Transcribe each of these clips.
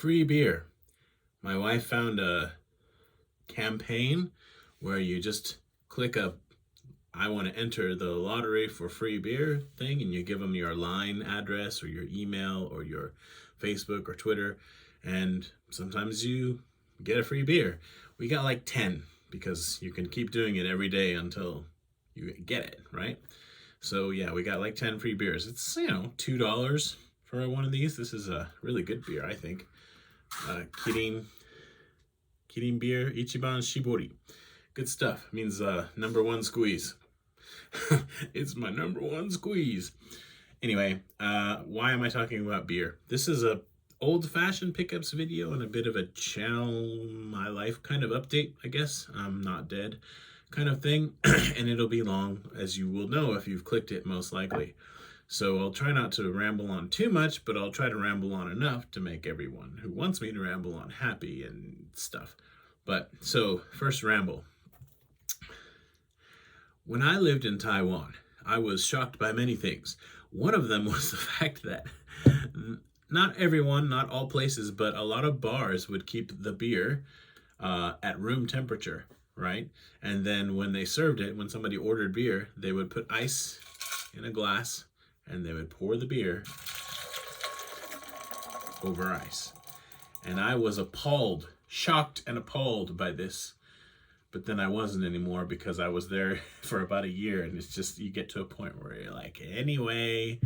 free beer. My wife found a campaign where you just click a I want to enter the lottery for free beer thing, and you give them your line address or your email or your Facebook or Twitter, and sometimes you get a free beer. We got like 10 because you can keep doing it every day until you get it, right? So yeah, we got like 10 free beers. It's, $2 for one of these. This is a really good beer, I think. Kirin beer, Ichiban Shibori. Good stuff. It means number one squeeze. It's my number one squeeze. Anyway, why am I talking about beer? This is a old-fashioned pickups video and a bit of a channel my life kind of update, I guess. I'm not dead kind of thing. And it'll be long, as you will know if you've clicked it, most likely. So I'll try not to ramble on too much, but I'll try to ramble on enough to make everyone who wants me to ramble on happy and stuff. But, so, first ramble. When I lived in Taiwan, I was shocked by many things. One of them was the fact that not everyone, not all places, but a lot of bars would keep the beer at room temperature, right? And then when they served it, when somebody ordered beer, they would put ice in a glass and they would pour the beer over ice. And I was appalled, shocked and appalled by this. But then I wasn't anymore because I was there for about a year, and it's just, you get to a point where you're like, anyway,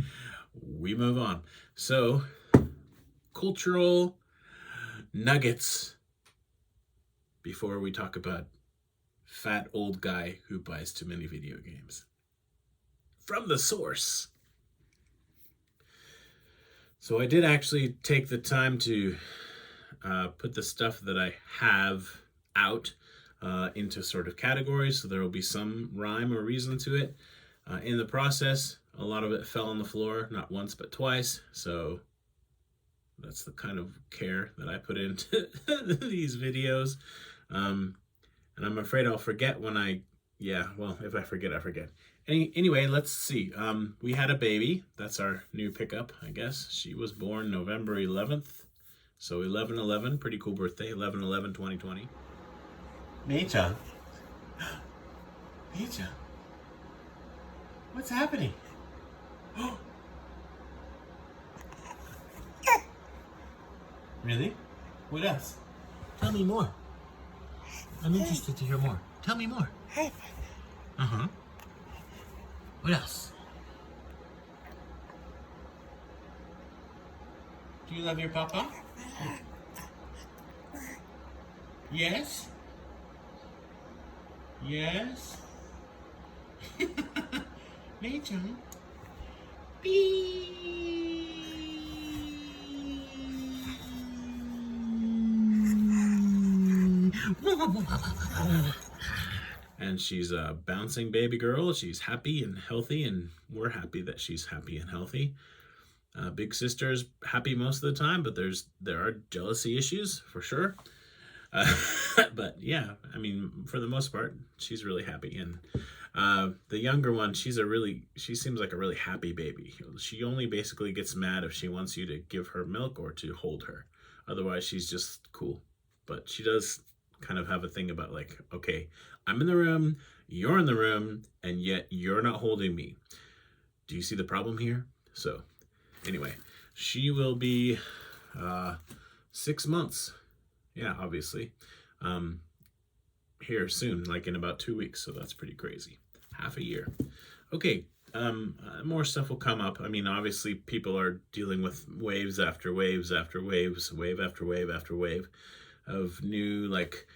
we move on. So, cultural nuggets before we talk about fat old guy who buys too many video games. From the source. So I did actually take the time to put the stuff that I have out into sort of categories, so there will be some rhyme or reason to it. In the process, a lot of it fell on the floor, not once but twice, so that's the kind of care that I put into these videos. And I'm afraid I'll forget when if I forget, I forget. Anyway, let's see. We had a baby. That's our new pickup, I guess. She was born November 11th, so 11/11, pretty cool birthday, 11/11/2020. Mei-chan. Mei-chan. What's happening? Really? What else? Tell me more. I'm interested to hear more. Tell me more. Uh-huh. What else? Do you love your papa? Yes? Yes? Mei-chan? And she's a bouncing baby girl. She's happy and healthy, and we're happy that she's happy and healthy. Big sister's happy most of the time, but there are jealousy issues for sure. But yeah, I mean, for the most part, she's really happy. And the younger one, she seems like a really happy baby. She only basically gets mad if she wants you to give her milk or to hold her. Otherwise, she's just cool. But she does kind of have a thing about like, okay, I'm in the room, you're in the room, and yet you're not holding me. Do you see the problem here? So anyway, she will be 6 months. Yeah, obviously. Here soon, like in about 2 weeks. So that's pretty crazy. Half a year. Okay, more stuff will come up. I mean, obviously people are dealing with waves after waves after waves, wave after wave after wave of new like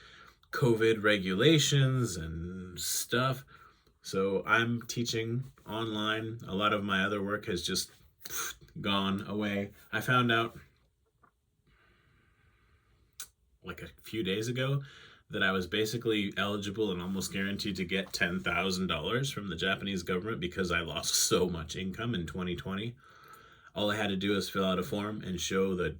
COVID regulations and stuff. So I'm teaching online. A lot of my other work has just gone away. I found out like a few days ago that I was basically eligible and almost guaranteed to get $10,000 from the Japanese government because I lost so much income in 2020. All I had to do was fill out a form and show the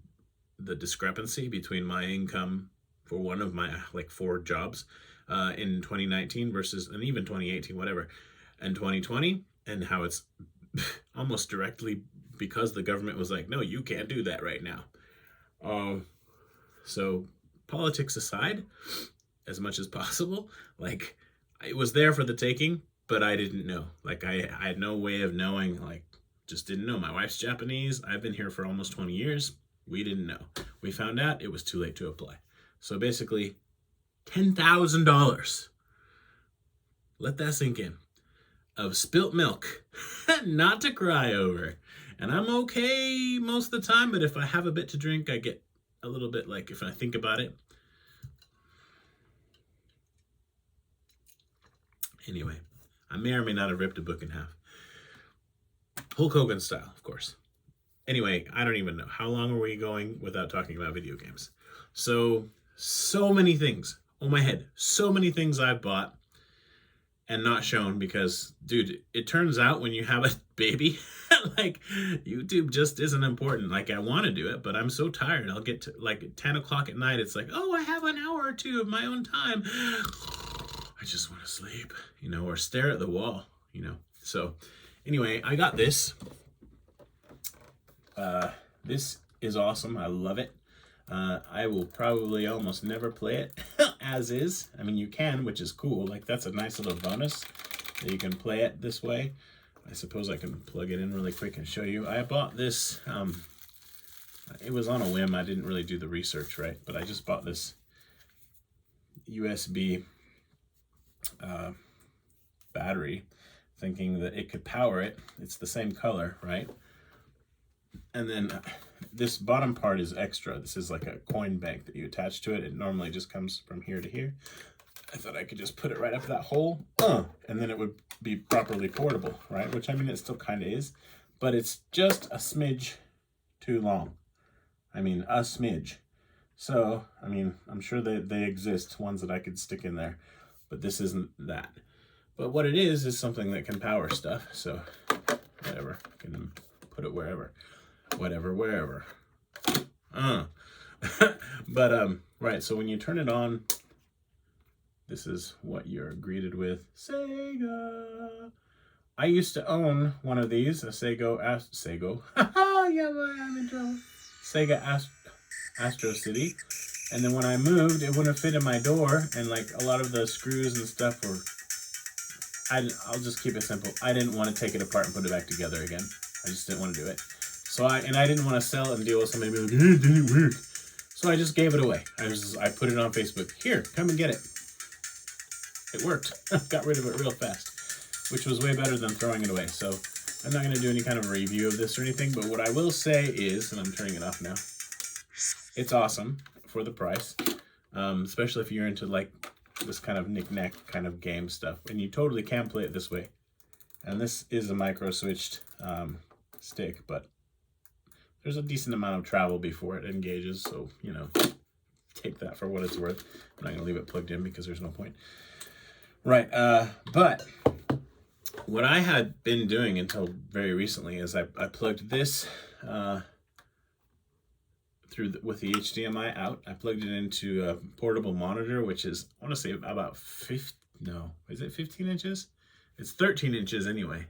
discrepancy between my income for one of my like 4 jobs in 2019 versus, and even 2018, whatever, and 2020, and how it's almost directly because the government was like, no, you can't do that right now. So politics aside, as much as possible, like, it was there for the taking, but I didn't know. Like, I had no way of knowing, like, just didn't know. My wife's Japanese. I've been here for almost 20 years. We didn't know. We found out it was too late to apply. So basically, $10,000. Let that sink in. Of spilt milk. Not to cry over. And I'm okay most of the time, but if I have a bit to drink, I get a little bit, like, if I think about it. Anyway, I may or may not have ripped a book in half. Hulk Hogan style, of course. Anyway, I don't even know. How long are we going without talking about video games? So many things. Oh my head. So many things I've bought and not shown because, dude, it turns out when you have a baby, like, YouTube just isn't important. Like, I want to do it, but I'm so tired. I'll get to, like, 10 o'clock at night. It's like, oh, I have an hour or two of my own time. I just want to sleep, you know, or stare at the wall, you know. So anyway, I got this. This is awesome. I love it. I will probably almost never play it as is. I mean, you can, which is cool. Like, that's a nice little bonus that you can play it this way. I suppose I can plug it in really quick and show you. I bought this. It was on a whim. I didn't really do the research, right? But I just bought this USB battery, thinking that it could power it. It's the same color, right? And then this bottom part is extra. This is like a coin bank that you attach to it. It normally just comes from here to here. I thought I could just put it right up that hole, and then it would be properly portable, right? Which, I mean, it still kind of is, but it's just a smidge too long. I mean, a smidge. So, I mean, I'm sure that they exist, ones that I could stick in there, but this isn't that. But what it is something that can power stuff. So, whatever, I can put it wherever. Whatever, wherever. But, right, so when you turn it on, this is what you're greeted with. Sega. I used to own one of these, a Sega. Yeah, I'm in trouble. Sega Astro City. And then when I moved, it wouldn't fit in my door, and like a lot of the screws and stuff were, I'll just keep it simple. I didn't want to take it apart and put it back together again. I just didn't want to do it. So I didn't want to sell it and deal with somebody being like, it didn't work. So I just gave it away. I put it on Facebook. Here, come and get it. It worked. Got rid of it real fast, which was way better than throwing it away. So I'm not going to do any kind of a review of this or anything, but what I will say is, and I'm turning it off now, it's awesome for the price, especially if you're into like this kind of knick-knack kind of game stuff, and you totally can play it this way. And this is a micro-switched stick, but there's a decent amount of travel before it engages, so, you know, take that for what it's worth. I'm not going to leave it plugged in because there's no point. Right, but what I had been doing until very recently is I plugged this with the HDMI out. I plugged it into a portable monitor, which is, I want to say about 15 inches? It's 13 inches anyway.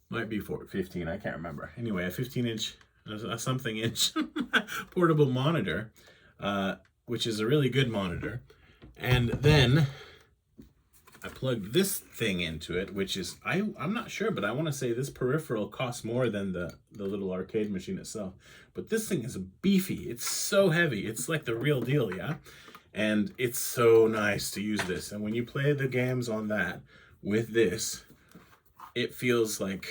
Might be 15, I can't remember. Anyway, a 15-inch, a something inch portable monitor, which is a really good monitor. And then I plugged this thing into it, which is, I'm not sure, but I want to say this peripheral costs more than the little arcade machine itself. But this thing is beefy. It's so heavy. It's like the real deal, yeah? And it's so nice to use this. And when you play the games on that with this, it feels like,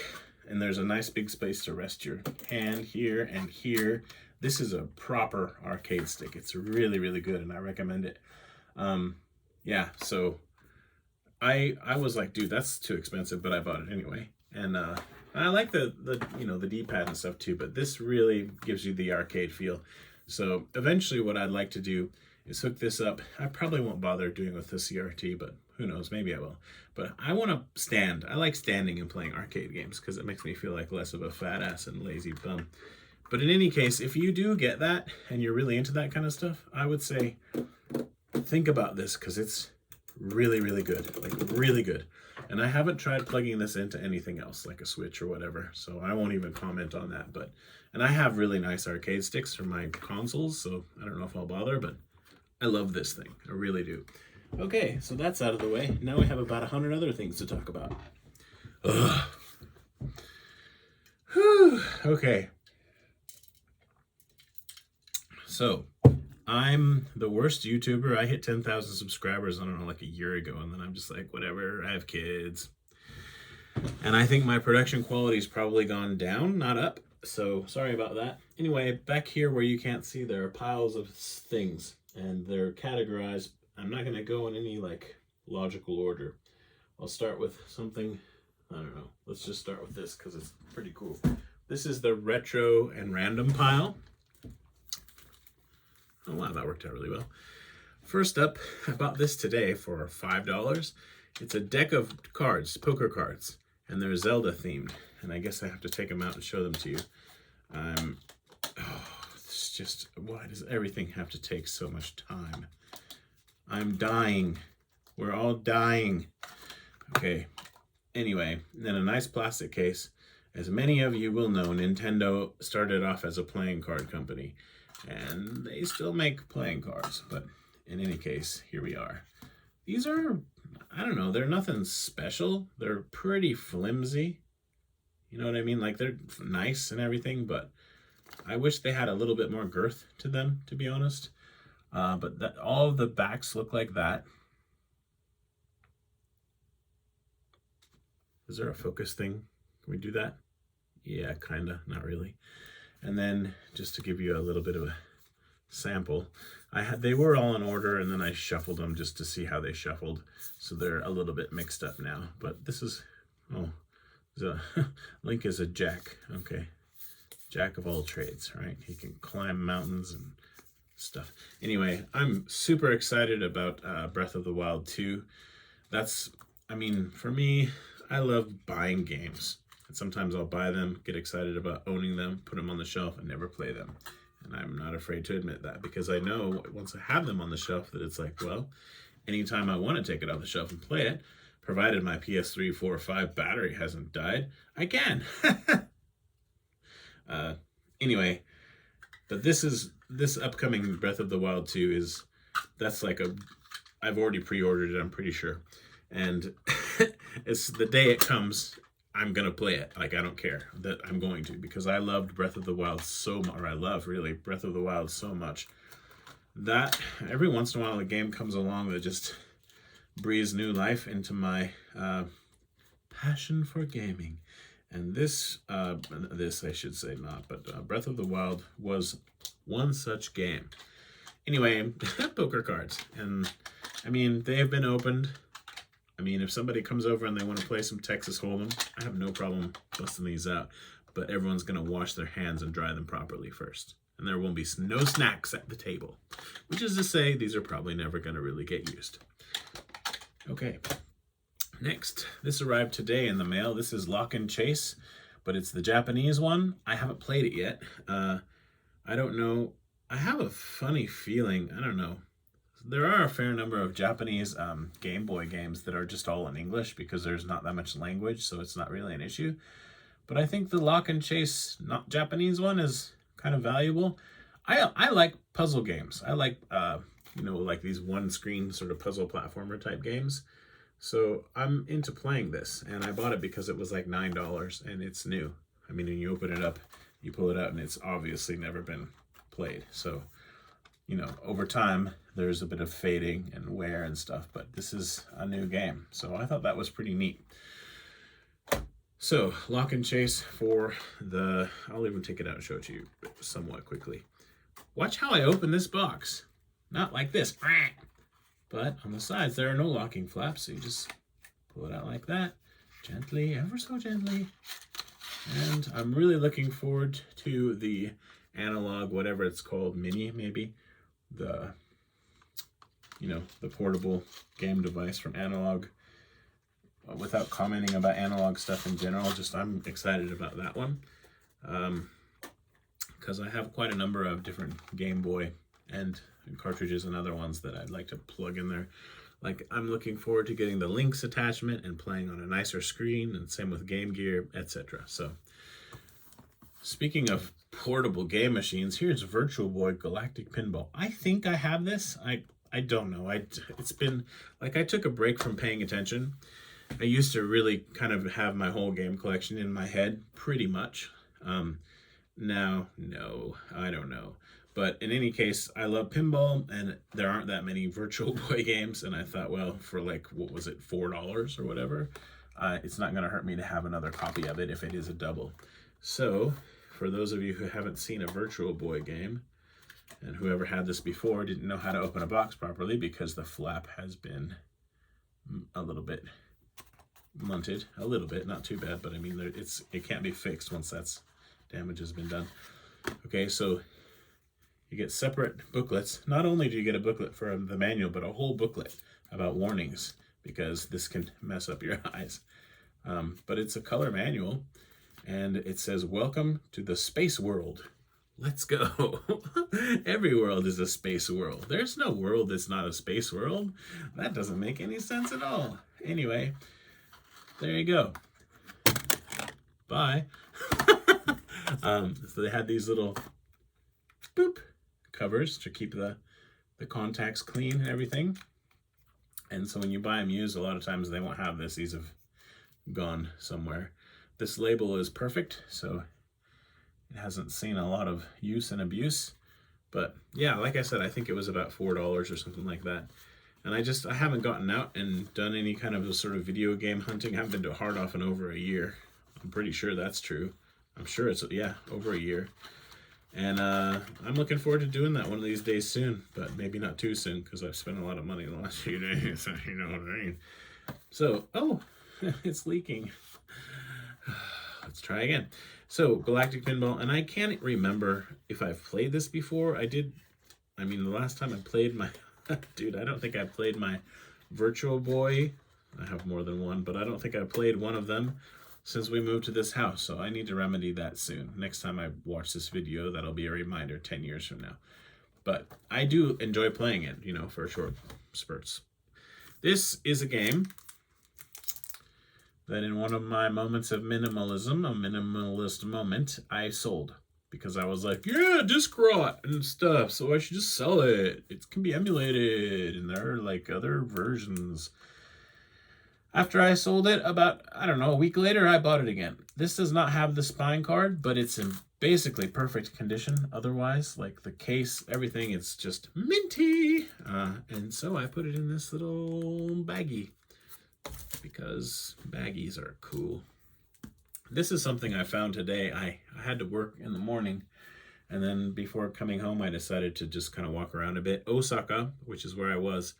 and there's a nice big space to rest your hand here and here. This is a proper arcade stick. It's really, really good, and I recommend it. Yeah, so I was like, dude, that's too expensive, but I bought it anyway. And I like the you know, the D-pad and stuff too, but this really gives you the arcade feel. So eventually what I'd like to do is hook this up. I probably won't bother doing with the CRT, but who knows, maybe I will. But I want to stand. I like standing and playing arcade games because it makes me feel like less of a fat ass and lazy bum. But in any case, if you do get that and you're really into that kind of stuff, I would say think about this, because it's really, really good, like really good. And I haven't tried plugging this into anything else, like a Switch or whatever, so I won't even comment on that. But, and I have really nice arcade sticks for my consoles, so I don't know if I'll bother, but I love this thing. I really do. Okay, so that's out of the way. Now we have about 100 other things to talk about. Ugh. Whew. Okay. So, I'm the worst YouTuber. I hit 10,000 subscribers, I don't know, like a year ago, and then I'm just like, whatever, I have kids. And I think my production quality's probably gone down, not up. So, sorry about that. Anyway, back here where you can't see, there are piles of things, and they're categorized. I'm not going to go in any, like, logical order. I'll start with something, I don't know. Let's just start with this, because it's pretty cool. This is the retro and random pile. Oh wow, that worked out really well. First up, I bought this today for $5. It's a deck of cards, poker cards, and they're Zelda themed. And I guess I have to take them out and show them to you. It's just, why does everything have to take so much time? I'm dying. We're all dying. Okay, anyway, then a nice plastic case. As many of you will know, Nintendo started off as a playing card company. And they still make playing cards, but in any case, here we are. These are, I don't know, they're nothing special. They're pretty flimsy. You know what I mean? Like, they're nice and everything, but I wish they had a little bit more girth to them, to be honest. But that, all of the backs look like that. Is there a focus thing? Can we do that? Yeah, kinda, not really. And then, just to give you a little bit of a sample, they were all in order, and then I shuffled them just to see how they shuffled. So they're a little bit mixed up now. But this is, Link is a jack. Okay, jack of all trades, right? He can climb mountains and stuff. Anyway, I'm super excited about Breath of the Wild 2. That's, I mean, for me, I love buying games. Sometimes I'll buy them, get excited about owning them, put them on the shelf, and never play them. And I'm not afraid to admit that, because I know once I have them on the shelf that it's like, well, anytime I want to take it off the shelf and play it, provided my PS3, 4, or 5 battery hasn't died, I can. Anyway, but this upcoming Breath of the Wild 2 that's like I've already pre-ordered it, I'm pretty sure. And it's the day it comes, I'm going to play it. Like, I don't care that I'm going to, because I loved Breath of the Wild so much, or I love, really, Breath of the Wild so much, that every once in a while a game comes along that just breathes new life into my passion for gaming. And this I should say not, but Breath of the Wild was one such game. Anyway, poker cards. And, I mean, they have been opened. I mean, if somebody comes over and they want to play some Texas Hold'em, I have no problem busting these out. But everyone's going to wash their hands and dry them properly first. And there won't be no snacks at the table. Which is to say, these are probably never going to really get used. Okay. Next, this arrived today in the mail. This is Lock and Chase, but it's the Japanese one. I haven't played it yet. I don't know. I have a funny feeling. I don't know. There are a fair number of Japanese Game Boy games that are just all in English because there's not that much language, so it's not really an issue. But I think the Lock and Chase, not Japanese one, is kind of valuable. I like puzzle games. I like, like these one-screen sort of puzzle platformer type games. So I'm into playing this, and I bought it because it was like $9, and it's new. I mean, when you open it up, you pull it out, and it's obviously never been played. So, over time, there's a bit of fading and wear and stuff, but this is a new game. So I thought that was pretty neat. So, Lock and Chase for I'll even take it out and show it to you somewhat quickly. Watch how I open this box. Not like this. But on the sides, there are no locking flaps, so you just pull it out like that. Gently, ever so gently. And I'm really looking forward to the analog, whatever it's called, mini, maybe. The portable game device from Analog. Without commenting about analog stuff in general, I'm excited about that one. Because I have quite a number of different Game Boy and cartridges and other ones that I'd like to plug in there. Like, I'm looking forward to getting the Lynx attachment and playing on a nicer screen, and same with Game Gear, etc. So, speaking of portable game machines, here's Virtualboy Galactic Pinball. I think I have this. I don't know. It's been, like, I took a break from paying attention. I used to really kind of have my whole game collection in my head, pretty much. Now, no, I don't know. But in any case, I love pinball, and there aren't that many Virtual Boy games, and I thought, well, for like, what was it, $4 or whatever, it's not going to hurt me to have another copy of it if it is a double. So, for those of you who haven't seen a Virtual Boy game, and whoever had this before didn't know how to open a box properly because the flap has been a little bit munted, a little bit, not too bad, but I mean, it can't be fixed once that's damage has been done. Okay, so you get separate booklets. Not only do you get a booklet for the manual, but a whole booklet about warnings, because this can mess up your eyes. But it's a color manual, and it says, "Welcome to the space world. Let's go." Every world is a space world. There's no world that's not a space world. That doesn't make any sense at all. Anyway, there you go. Bye. So they had these little boop covers to keep the contacts clean and everything. And so when you buy them used, a lot of times they won't have this. These have gone somewhere. This label is perfect, so it hasn't seen a lot of use and abuse. But yeah, like I said, I think it was about $4 or something like that. And I haven't gotten out and done any kind of a sort of video game hunting. I haven't been to Hard Off in over a year. I'm pretty sure that's true. I'm sure it's, yeah, over a year. And I'm looking forward to doing that one of these days soon, but maybe not too soon because I've spent a lot of money in the last few days, you know what I mean. So, oh, it's leaking. Let's try again. So, Galactic Pinball, and I can't remember if I've played this before. The last time I played my, dude, I don't think I played my Virtual Boy. I have more than one, but I don't think I played one of them since we moved to this house, so I need to remedy that soon. Next time I watch this video, that'll be a reminder 10 years from now. But I do enjoy playing it, for short spurts. This is a game that in one of my moments of minimalism, a minimalist moment, I sold. Because I was like, yeah, disc rot and stuff, so I should just sell it. It can be emulated, and there are like other versions. After I sold it, about, I don't know, a week later, I bought it again. This does not have the spine card, but it's in basically perfect condition. Otherwise, like the case, everything, it's just minty. And so I put it in this little baggie because baggies are cool. This is something I found today. I had to work in the morning, and then before coming home, I decided to just kind of walk around a bit. Osaka, which is where I was,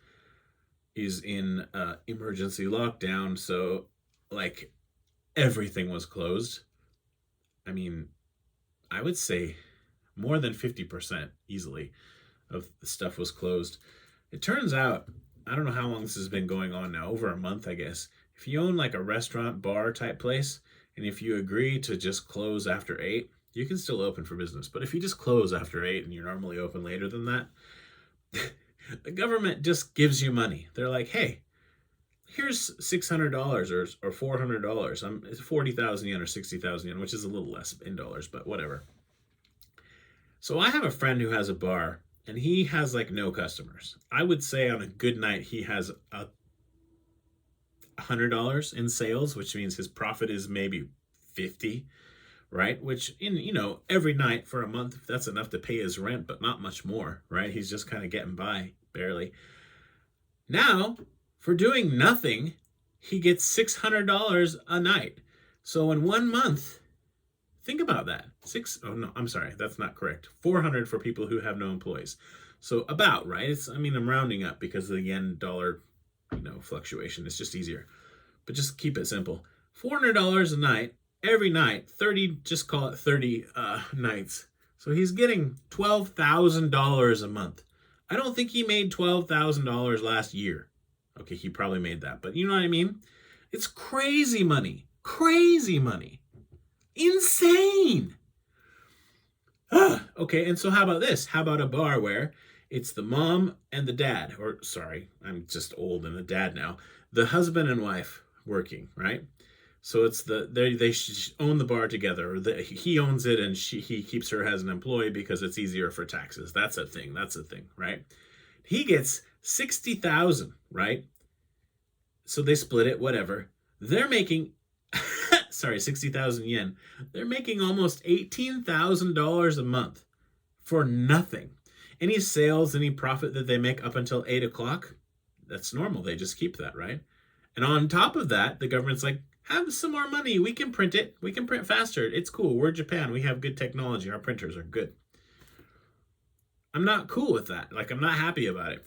is in emergency lockdown, so like everything was closed. I mean, I would say more than 50% easily of the stuff was closed. It turns out, I don't know how long this has been going on now, over a month, I guess. If you own like a restaurant, bar type place, and if you agree to just close after 8, you can still open for business. But if you just close after 8 and you're normally open later than that, the government just gives you money. They're like, hey, here's $600 or $400. It's 40,000 yen or 60,000 yen, which is a little less in dollars, but whatever. So I have a friend who has a bar, and he has like no customers. I would say on a good night, he has $100 in sales, which means his profit is maybe 50, right? Which in, every night for a month, that's enough to pay his rent, but not much more, right? He's just kind of getting by, barely. Now, for doing nothing, he gets $600 a night. So in 1 month, think about that. That's not correct. 400 for people who have no employees. So about, right? I'm rounding up because of the yen dollar, fluctuation. It's just easier. But just keep it simple. $400 a night, every night, 30, just call it 30 nights. So he's getting $12,000 a month. I don't think he made $12,000 last year. Okay, he probably made that, but you know what I mean? It's crazy money. Crazy money. Insane. Okay, and so how about this? How about a bar where It's the mom and the dad, or sorry, I'm just old and a dad now. The husband and wife working, right? So it's they own the bar together, or he owns it and he keeps her as an employee because it's easier for taxes. That's a thing. That's a thing, right? He gets 60,000, right? So they split it, whatever. They're making, sorry, 60,000 yen. They're making almost $18,000 a month for nothing. Any sales, any profit that they make up until 8 o'clock, that's normal. They just keep that, right? And on top of that, the government's like, have some more money. We can print it. We can print faster. It's cool. We're Japan. We have good technology. Our printers are good. I'm not cool with that. Like, I'm not happy about it.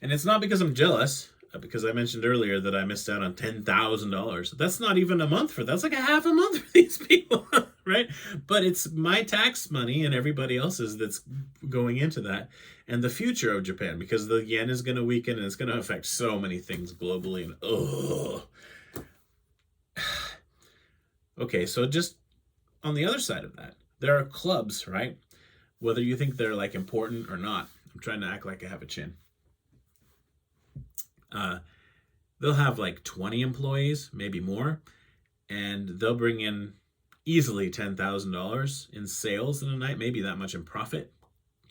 And it's not because I'm jealous, because I mentioned earlier that I missed out on $10,000. That's not even a month for that's like a half a month for these people, right? But it's my tax money and everybody else's that's going into that, and the future of Japan, because the yen is going to weaken and it's going to affect so many things globally. And okay, so just on the other side of that, there are clubs, right? Whether you think they're like important or not. I'm trying to act like I have a chin. They'll have like 20 employees, maybe more, and they'll bring in easily $10,000 in sales in a night, maybe that much in profit.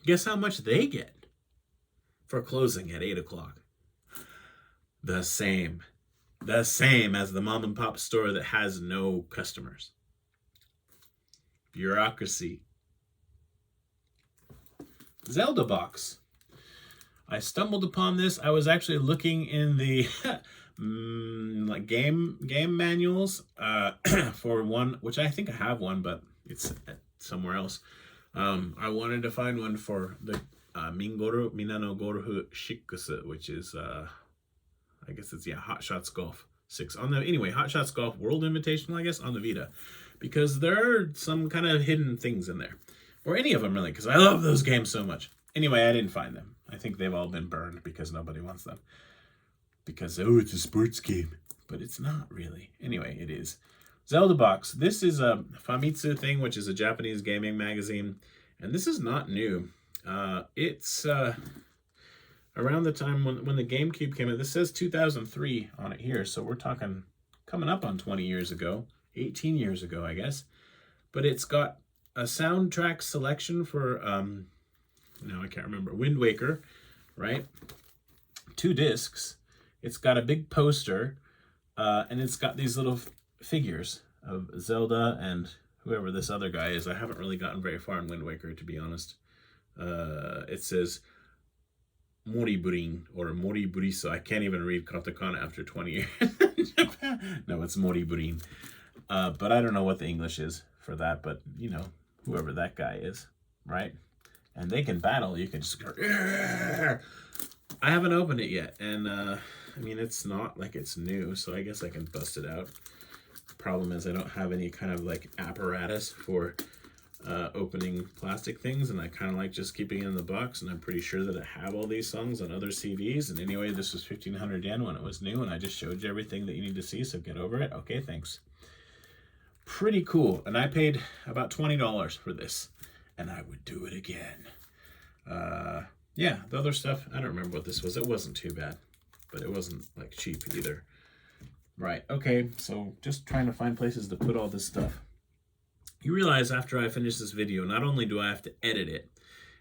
Guess how much they get for closing at 8 o'clock? The same as the mom and pop store that has no customers. Bureaucracy. Zelda box. I stumbled upon this. I was actually looking in the like game manuals for one, which I think I have one, but it's somewhere else. I wanted to find one for the Mingoru Minano Gorufu Shikusu, which is I guess it's Hot Shots Golf 6 on the Hot Shots Golf World Invitational, I guess, on the Vita, because there are some kind of hidden things in there, or any of them really, because I love those games so much. Anyway, I didn't find them. I think they've all been burned because nobody wants them. Because, oh, it's a sports game. But it's not really. Anyway, it is. Zelda Box. This is a Famitsu thing, which is a Japanese gaming magazine. And this is not new. It's around the time when the GameCube came out. This says 2003 on it here. So we're talking coming up on 20 years ago. 18 years ago, I guess. But it's got a soundtrack selection for... now I can't remember, Wind Waker, right? 2 discs. It's got a big poster, and it's got these little figures of Zelda and whoever this other guy is. I haven't really gotten very far in Wind Waker, to be honest. It says Moriburin or Moriburiso. I can't even read katakana after 20 years. No, it's Moriburin. But I don't know what the English is for that, but, you know, whoever that guy is, right? And they can battle. You can just go, "Argh!" I haven't opened it yet. And, I mean, it's not like it's new, so I guess I can bust it out. The problem is I don't have any kind of, like, apparatus for opening plastic things, and I kind of like just keeping it in the box, and I'm pretty sure that I have all these songs on other CDs. And anyway, this was 1,500 yen when it was new, and I just showed you everything that you need to see, so get over it. Okay, thanks. Pretty cool. And I paid about $20 for this. And I would do it again. Yeah, the other stuff, I don't remember what this was. It wasn't too bad, but it wasn't like cheap either. Right, okay, so just trying to find places to put all this stuff. You realize after I finish this video, not only do I have to edit it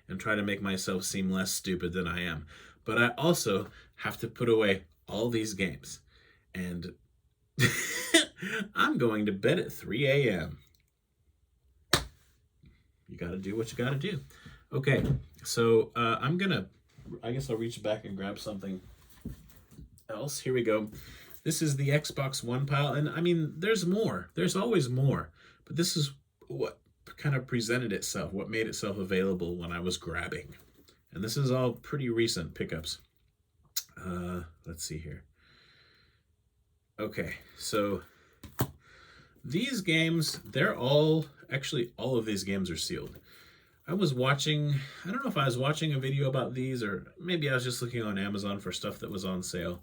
and try to make myself seem less stupid than I am, but I also have to put away all these games. And I'm going to bed at 3 a.m. You got to do what you got to do. Okay, so I guess I'll reach back and grab something else. Here we go. This is the Xbox One pile. And I mean, there's more. There's always more. But this is what kind of presented itself, what made itself available when I was grabbing. And this is all pretty recent pickups. Let's see here. Okay, so these games, they're all, actually all of these games are sealed. I was watching, I don't know if I was watching a video about these, or maybe I was just looking on Amazon for stuff that was on sale.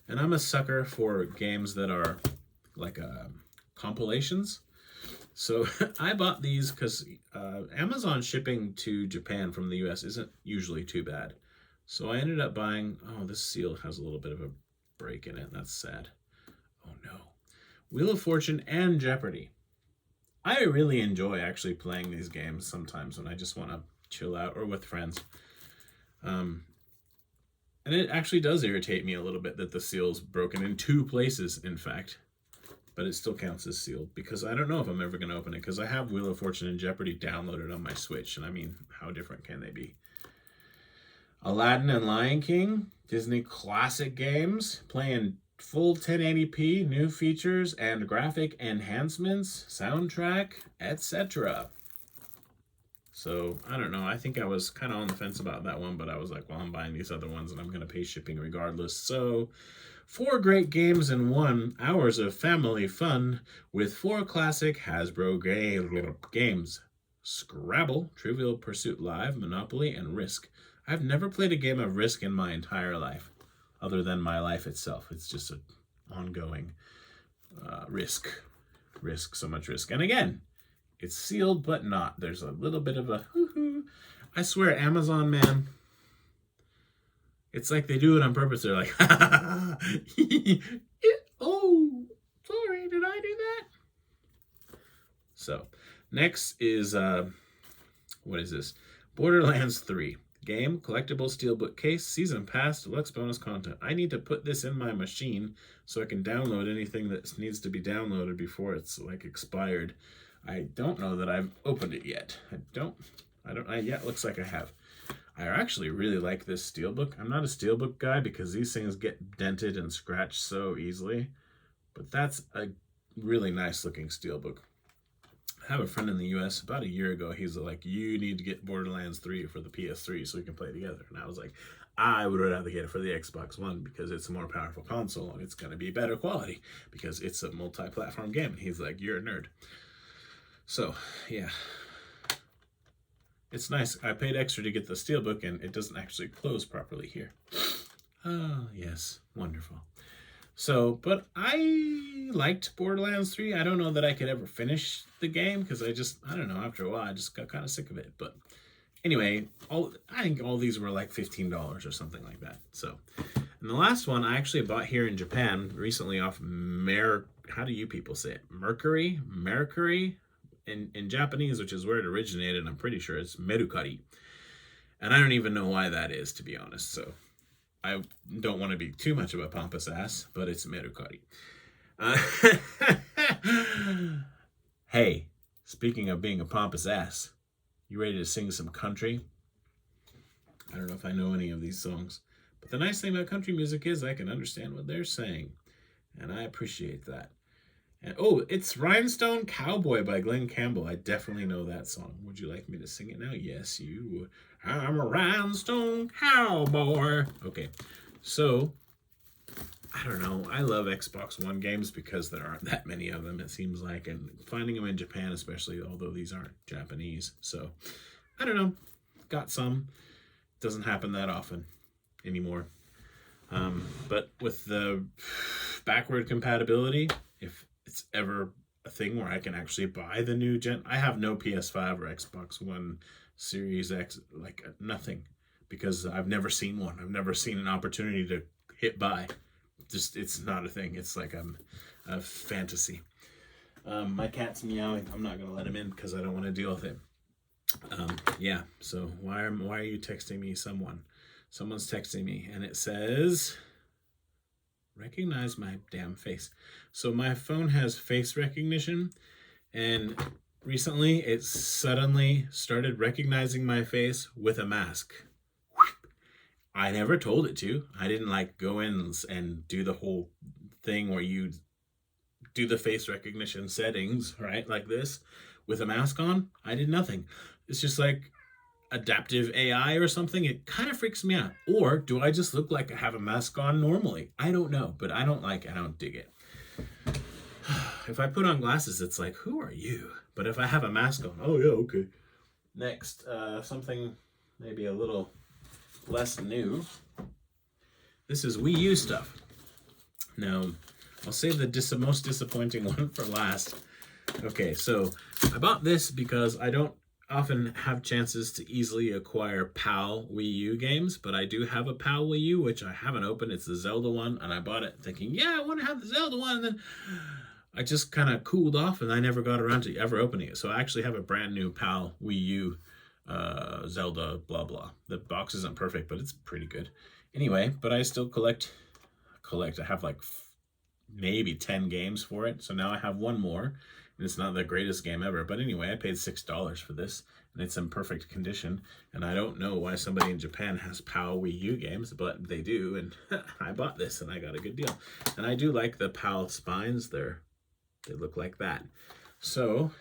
And I'm a sucker for games that are like compilations. So I bought these because Amazon shipping to Japan from the US isn't usually too bad. So I ended up buying, oh, this seal has a little bit of a break in it. That's sad. Oh no. Wheel of Fortune and Jeopardy. I really enjoy actually playing these games sometimes when I just want to chill out or with friends. And it actually does irritate me a little bit that the seal's broken in 2 places, in fact. But it still counts as sealed because I don't know if I'm ever going to open it because I have Wheel of Fortune and Jeopardy downloaded on my Switch. And I mean, how different can they be? Aladdin and Lion King, Disney classic games, playing full 1080p, new features and graphic enhancements, soundtrack, etc. So, I don't know. I think I was kind of on the fence about that one, but I was like, well, I'm buying these other ones and I'm going to pay shipping regardless. So, 4 great games in 1 hours of family fun with 4 classic Hasbro games. Scrabble, Trivial Pursuit Live, Monopoly, and Risk. I've never played a game of Risk in my entire life, other than my life itself. It's just an ongoing risk, so much risk. And again, it's sealed, but not. There's a little bit of a hoo-hoo. I swear, Amazon, man, it's like they do it on purpose. They're like, oh, sorry, did I do that? So, next is, what is this? Borderlands 3. Game, collectible steelbook case, season pass, deluxe bonus content. I need to put this in my machine so I can download anything that needs to be downloaded before it's like expired. I don't know that I've opened it yet. Yeah, it looks like I have. I actually really like this steelbook. I'm not a steelbook guy because these things get dented and scratched so easily, but that's a really nice looking steelbook. I have a friend in the US about a year ago. He's like, you need to get Borderlands 3 for the PS3 so we can play together. And I was like, I would rather get it for the Xbox One because it's a more powerful console and it's going to be better quality because it's a multi-platform game. And he's like, you're a nerd. So, yeah. It's nice. I paid extra to get the steelbook and it doesn't actually close properly here. Oh, yes. Wonderful. So, but I liked Borderlands 3. I don't know that I could ever finish the game because I don't know, after a while, I just got kind of sick of it. But anyway, I think all these were like $15 or something like that. So, and the last one I actually bought here in Japan recently off how do you people say it? Mercury in Japanese, which is where it originated. I'm pretty sure it's Merukari. And I don't even know why that is, to be honest. So, I don't want to be too much of a pompous ass, but it's Merukari. Hey, speaking of being a pompous ass, you ready to sing some country? I don't know if I know any of these songs, but the nice thing about country music is I can understand what they're saying, and I appreciate that. And oh, it's Rhinestone Cowboy by Glenn Campbell. I definitely know that song. Would you like me to sing it now? Yes, you would. I'm a rhinestone cowboy. Okay, so, I don't know. I love Xbox One games because there aren't that many of them, it seems like. And finding them in Japan especially, although these aren't Japanese. So, I don't know. Got some. Doesn't happen that often anymore. But with the backward compatibility, if it's ever a thing where I can actually buy the new gen. I have no PS5 or Xbox One Series X, like nothing, because I've never seen one. I've never seen an opportunity to hit buy. Just, it's not a thing. It's like a fantasy. My cat's meowing. I'm not going to let him in because I don't want to deal with it. Yeah, so why are you texting me? Someone's texting me, and it says, recognize my damn face. So my phone has face recognition, and recently it suddenly started recognizing my face with a mask. I never told it to. I didn't like go in and do the whole thing where you do the face recognition settings, right? Like this with a mask on. I did nothing. It's just like adaptive AI or something. It kind of freaks me out. Or do I just look like I have a mask on normally? I don't know, but I don't dig it. If I put on glasses, it's like, who are you? But if I have a mask on, oh yeah, okay. Next, something maybe a little less new. This is Wii U stuff. Now, I'll save the most disappointing one for last. Okay, so I bought this because I don't often have chances to easily acquire PAL Wii U games, but I do have a PAL Wii U, which I haven't opened. It's the Zelda one, and I bought it thinking, yeah, I want to have the Zelda one, and then I just kind of cooled off, and I never got around to ever opening it. So I actually have a brand new PAL Wii U Zelda blah blah. The box isn't perfect, but it's pretty good. Anyway, but I still collect. I have like maybe 10 games for it, so now I have one more, and it's not the greatest game ever, but anyway, I paid $6 for this, and it's in perfect condition, and I don't know why somebody in Japan has PAL Wii U games, but they do, and I bought this, and I got a good deal. And I do like the PAL spines. They look like that, so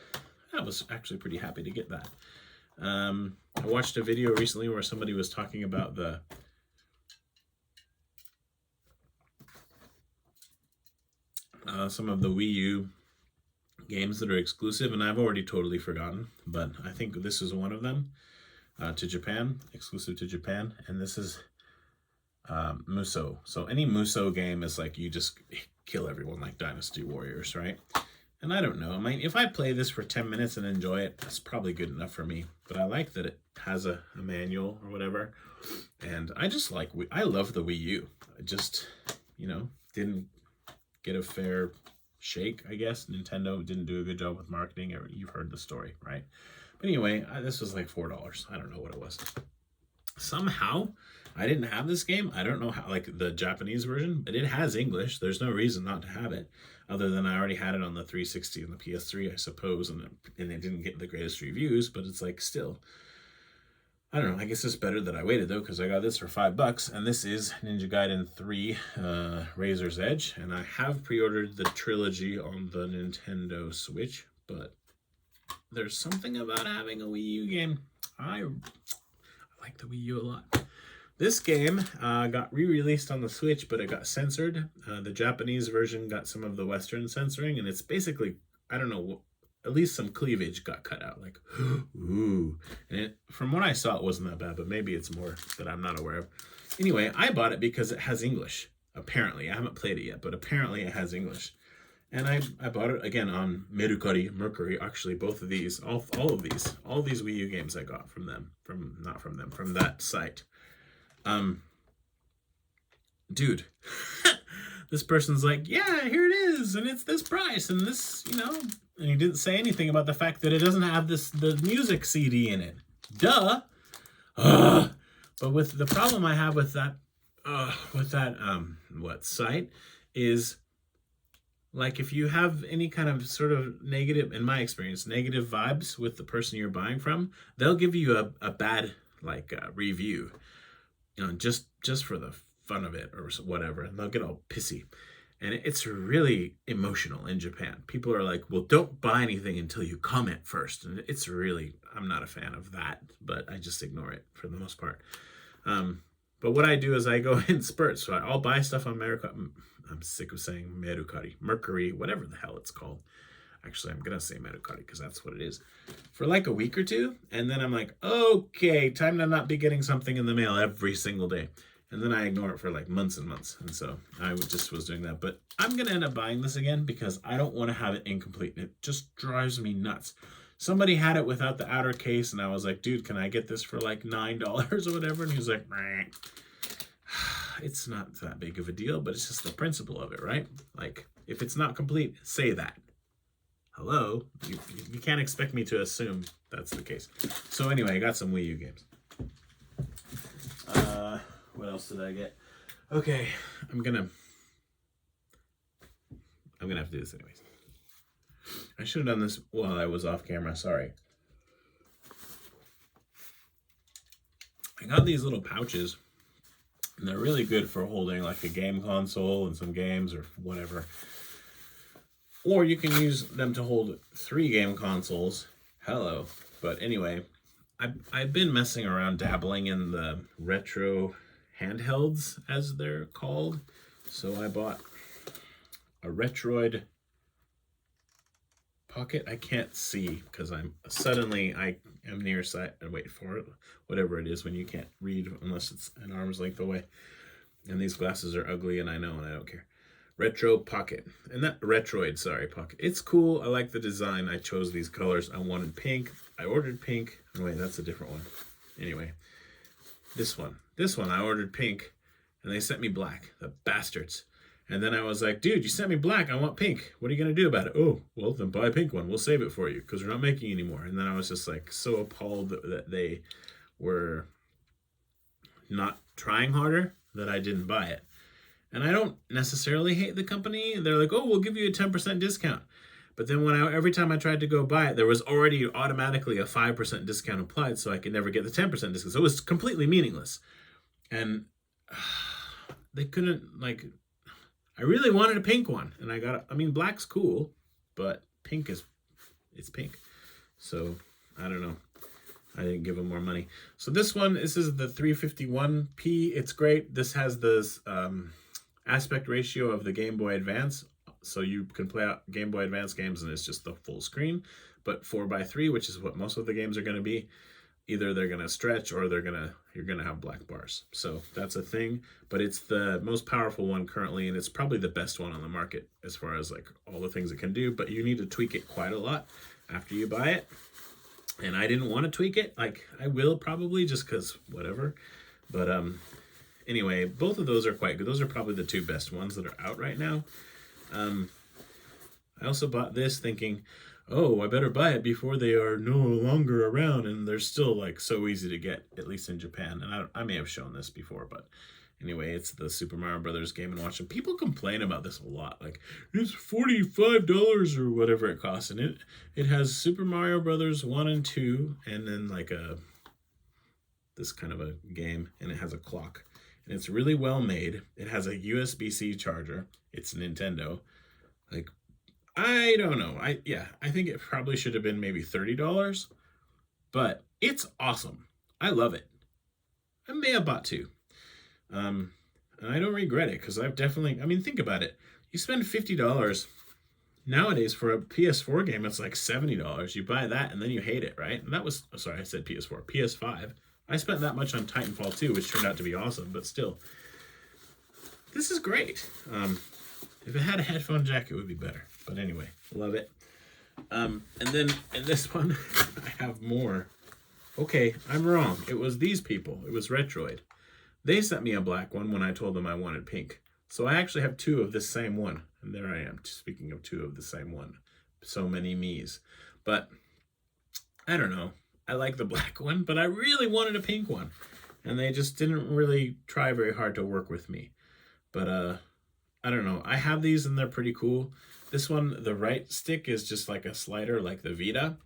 I was actually pretty happy to get that. I watched a video recently where somebody was talking about some of the Wii U games that are exclusive, and I've already totally forgotten, but I think this is one of them, to Japan, exclusive to Japan, and this is Musou. So any Musou game is like you just kill everyone like Dynasty Warriors, right? And I don't know, I mean, if I play this for 10 minutes and enjoy it, that's probably good enough for me, but I like that it has a manual or whatever, and I just like, I love the Wii U. I just, you know, didn't get a fair shake, I guess. Nintendo didn't do a good job with marketing. You've heard the story, right? But anyway, this was like $4. I don't know what it was. Somehow, I didn't have this game. I don't know how, like the Japanese version, but it has English. There's no reason not to have it, other than I already had it on the 360 and the PS3, I suppose, and it didn't get the greatest reviews, but it's like still, I don't know, I guess it's better that I waited though, because I got this for $5, and this is Ninja Gaiden 3 Razor's Edge, and I have pre-ordered the trilogy on the Nintendo Switch, but there's something about having a Wii U game. I like the Wii U a lot. This game got re-released on the Switch, but it got censored. The Japanese version got some of the Western censoring, and it's basically, I don't know, at least some cleavage got cut out, like, ooh. And from what I saw, it wasn't that bad, but maybe it's more that I'm not aware of. Anyway, I bought it because it has English, apparently. I haven't played it yet, but apparently it has English. And I bought it, again, on Mercari, actually, both of these, all of these, all these Wii U games I got from them, from that site. Dude. This person's like, yeah, here it is, and it's this price, and this, you know, and he didn't say anything about the fact that it doesn't have the music CD in it. Duh. But with the problem I have with that site is, like, if you have any kind of sort of negative, in my experience, negative vibes with the person you're buying from, they'll give you a bad, like, review, you know, just for the fun of it or whatever, and they'll get all pissy. And it's really emotional in Japan. People are like, well, don't buy anything until you comment first. And it's really, I'm not a fan of that, but I just ignore it for the most part. But what I do is I go in spurts. So I'll buy stuff on Mercari. I'm sick of saying Mercari, whatever the hell it's called. Actually, I'm going to say Mercari because that's what it is. For like a week or two. And then I'm like, okay, time to not be getting something in the mail every single day. And then I ignore it for like months and months. And so I just was doing that. But I'm going to end up buying this again because I don't want to have it incomplete. It just drives me nuts. Somebody had it without the outer case. And I was like, dude, can I get this for like $9 or whatever? And he was like, meh. It's not that big of a deal, but it's just the principle of it, right? Like, if it's not complete, say that. Hello? You can't expect me to assume that's the case. So anyway, I got some Wii U games. What else did I get? Okay, I'm gonna have to do this anyways. I should have done this while I was off camera, sorry. I got these little pouches, and they're really good for holding like a game console and some games or whatever. Or you can use them to hold 3 game consoles. Hello. But anyway, I've been messing around, dabbling in the retro handhelds, as they're called. So I bought a Retroid Pocket. I can't see because I am nearsighted. Wait for it. Whatever it is when you can't read unless it's an arm's length away. And these glasses are ugly, and I know, and I don't care. Retro Pocket. And that Retroid, sorry, Pocket. It's cool. I like the design. I chose these colors. I wanted pink. I ordered pink. Oh, wait, that's a different one. Anyway, this one. This one, I ordered pink, and they sent me black. The bastards. And then I was like, dude, you sent me black. I want pink. What are you going to do about it? Oh, well, then buy a pink one. We'll save it for you because we're not making any more. And then I was just like so appalled that they were not trying harder that I didn't buy it. And I don't necessarily hate the company. They're like, oh, we'll give you a 10% discount. But then every time I tried to go buy it, there was already automatically a 5% discount applied, so I could never get the 10% discount. So it was completely meaningless. And they couldn't, like, I really wanted a pink one. And I got, I mean, black's cool, but pink it's pink. So, I don't know. I didn't give them more money. So this is the 351p. It's great. This has this aspect ratio of the Game Boy Advance. So you can play out Game Boy Advance games and it's just the full screen. But 4:3, which is what most of the games are going to be, either they're going to stretch or you're going to have black bars. So that's a thing. But it's the most powerful one currently, and it's probably the best one on the market as far as like all the things it can do. But you need to tweak it quite a lot after you buy it. And I didn't want to tweak it. Like, I will probably just because whatever. But anyway, both of those are quite good. Those are probably the two best ones that are out right now. I also bought this thinking, oh, I better buy it before they are no longer around. And they're still like so easy to get, at least in Japan. And I may have shown this before, but anyway, it's the Super Mario Brothers Game & Watch. And people complain about this a lot. Like, it's $45 or whatever it costs. And it has Super Mario Brothers 1 and 2, and then like this kind of a game, and it has a clock. And it's really well made. It has a USB-C charger. It's Nintendo. Like, I don't know. I think it probably should have been maybe $30. But it's awesome. I love it. I may have bought two. And I don't regret it because I've definitely, I mean, think about it. You spend $50 nowadays for a PS4 game, it's like $70. You buy that and then you hate it, right? And that was, sorry, I said PS4, PS5. I spent that much on Titanfall 2, which turned out to be awesome, but still, this is great. If it had a headphone jack, it would be better. But anyway, love it. And then in this one, I have more. Okay, I'm wrong. It was these people. It was Retroid. They sent me a black one when I told them I wanted pink. So I actually have two of this same one. And there I am, speaking of two of the same one. So many me's. But I don't know. I like the black one, but I really wanted a pink one. And they just didn't really try very hard to work with me. But I don't know. I have these and they're pretty cool. This one, the right stick is just like a slider like the Vita.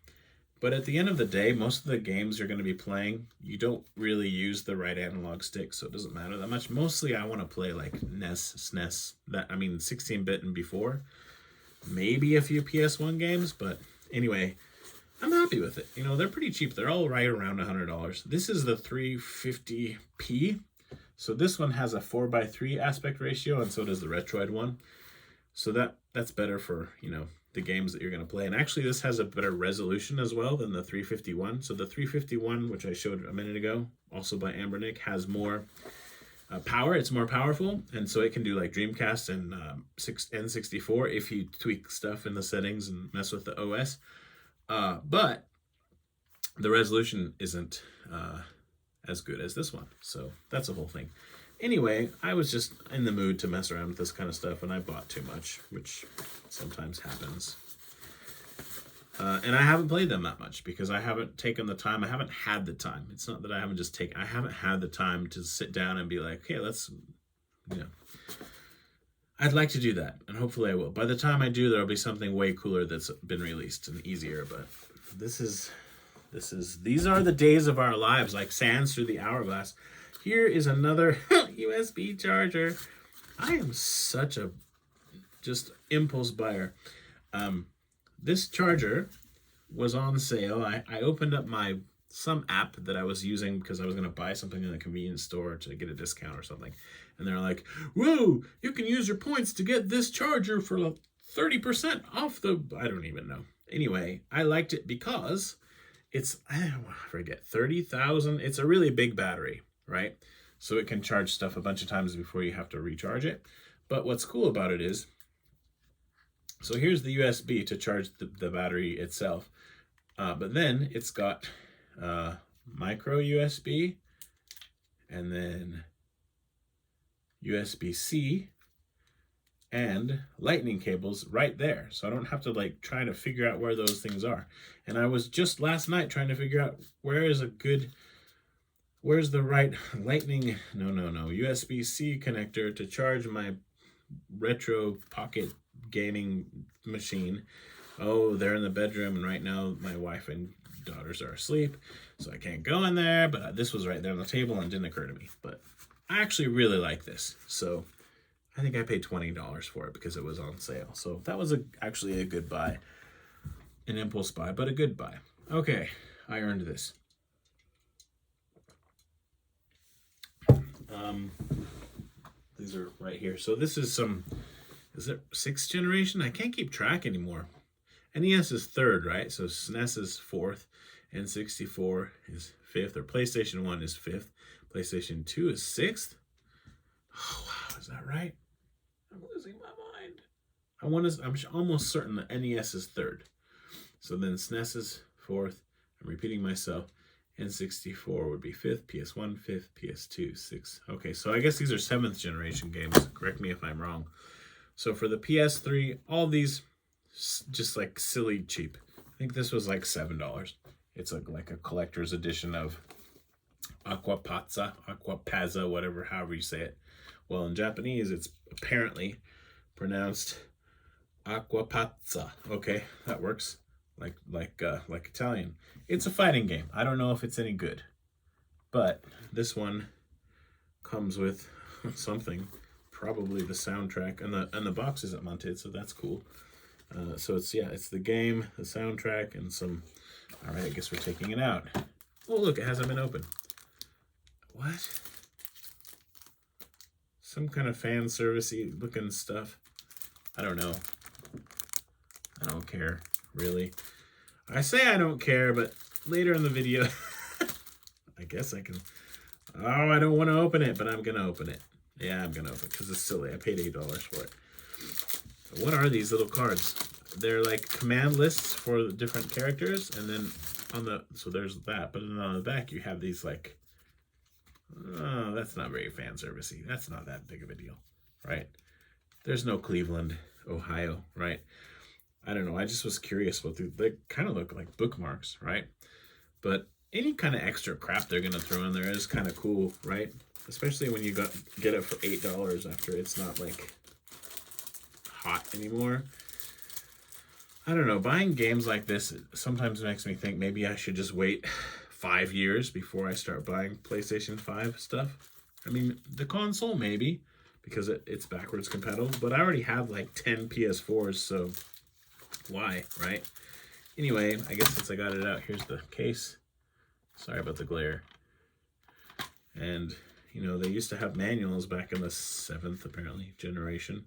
But at the end of the day, most of the games you're going to be playing, you don't really use the right analog stick, so it doesn't matter that much. Mostly I want to play like NES, SNES, 16-bit and before. Maybe a few PS1 games, but anyway, I'm happy with it. You know, they're pretty cheap. They're all right around $100. This is the 350p. So this one has a 4:3 aspect ratio, and so does the Retroid one. So that's better for, you know, the games that you're going to play. And actually this has a better resolution as well than the 351. So the 351, which I showed a minute ago, also by Ambernick, has more power. It's more powerful, and so it can do like Dreamcast and N64 if you tweak stuff in the settings and mess with the OS. But the resolution isn't as good as this one. So that's a whole thing. Anyway, I was just in the mood to mess around with this kind of stuff, and I bought too much, which sometimes happens. And I haven't played them that much because I haven't taken the time. I haven't had the time. It's not that I haven't I haven't had the time to sit down and be like, okay, let's, you know. I'd like to do that, and hopefully I will. By the time I do, there'll be something way cooler that's been released and easier, but these are the days of our lives, like sands through the hourglass. Here is another USB charger. I am such a just impulse buyer. This charger was on sale. I opened up some app that I was using because I was going to buy something in the convenience store to get a discount or something. And they're like, whoa, you can use your points to get this charger for 30% off I don't even know. Anyway, I liked it because it's, I forget, 30,000. It's a really big battery, right? So it can charge stuff a bunch of times before you have to recharge it. But what's cool about it is, so here's the USB to charge the battery itself. But then it's got micro USB and then USB-C and lightning cables right there. So I don't have to like try to figure out where those things are. And I was just last night trying to figure out where's the right lightning, USB-C connector to charge my retro pocket gaming machine. Oh, they're in the bedroom, and right now my wife and daughters are asleep, so I can't go in there, but this was right there on the table and didn't occur to me. But I actually really like this, so I think I paid $20 for it because it was on sale. So that was actually a good buy. An impulse buy, but a good buy. Okay, I earned this. These are right here. So this is is it 6th generation? I can't keep track anymore. NES is 3rd, right? So SNES is 4th, N64 is 5th, or PlayStation 1 is 5th, PlayStation 2 is 6th. Oh, wow, is that right? I'm losing my mind. I'm almost certain that NES is 3rd. So then SNES is 4th. I'm repeating myself. N64 would be 5th, PS1 5th, PS2 6th. Okay, so I guess these are 7th generation games. Correct me if I'm wrong. So for the PS3, all these just like silly cheap. I think this was like $7. It's like a collector's edition of Aquapazza, whatever, however you say it. Well, in Japanese, it's apparently pronounced Aquapazza. Okay, that works. Like Italian. It's a fighting game. I don't know if it's any good, but this one comes with something, probably the soundtrack, and the box isn't mounted, so that's cool. So it's the game, the soundtrack, and some. All right, I guess we're taking it out. Oh, look, it hasn't been opened. What? Some kind of fan service-y looking stuff. I don't know. I don't care, really. I say I don't care, but later in the video, I guess I can. Oh, I don't want to open it, but I'm going to open it. Yeah, I'm going to open it because it's silly. I paid $8 for it. What are these little cards? They're like command lists for the different characters, and then so there's that, but then on the back you have these like, oh, that's not very fan servicey. That's not that big of a deal, right? There's no Cleveland, Ohio, right? I don't know. I just was curious what they kind of look like bookmarks, right? But any kind of extra crap they're gonna throw in there is kind of cool, right? Especially when you get it for $8 after it's not like hot anymore. I don't know. Buying games like this sometimes makes me think maybe I should just wait 5 years before I start buying PlayStation 5 stuff. I mean, the console maybe, because it's backwards compatible, but I already have like 10 PS4s, so why, right? Anyway, I guess since I got it out, here's the case. Sorry about the glare. And, you know, they used to have manuals back in the 7th, apparently, generation.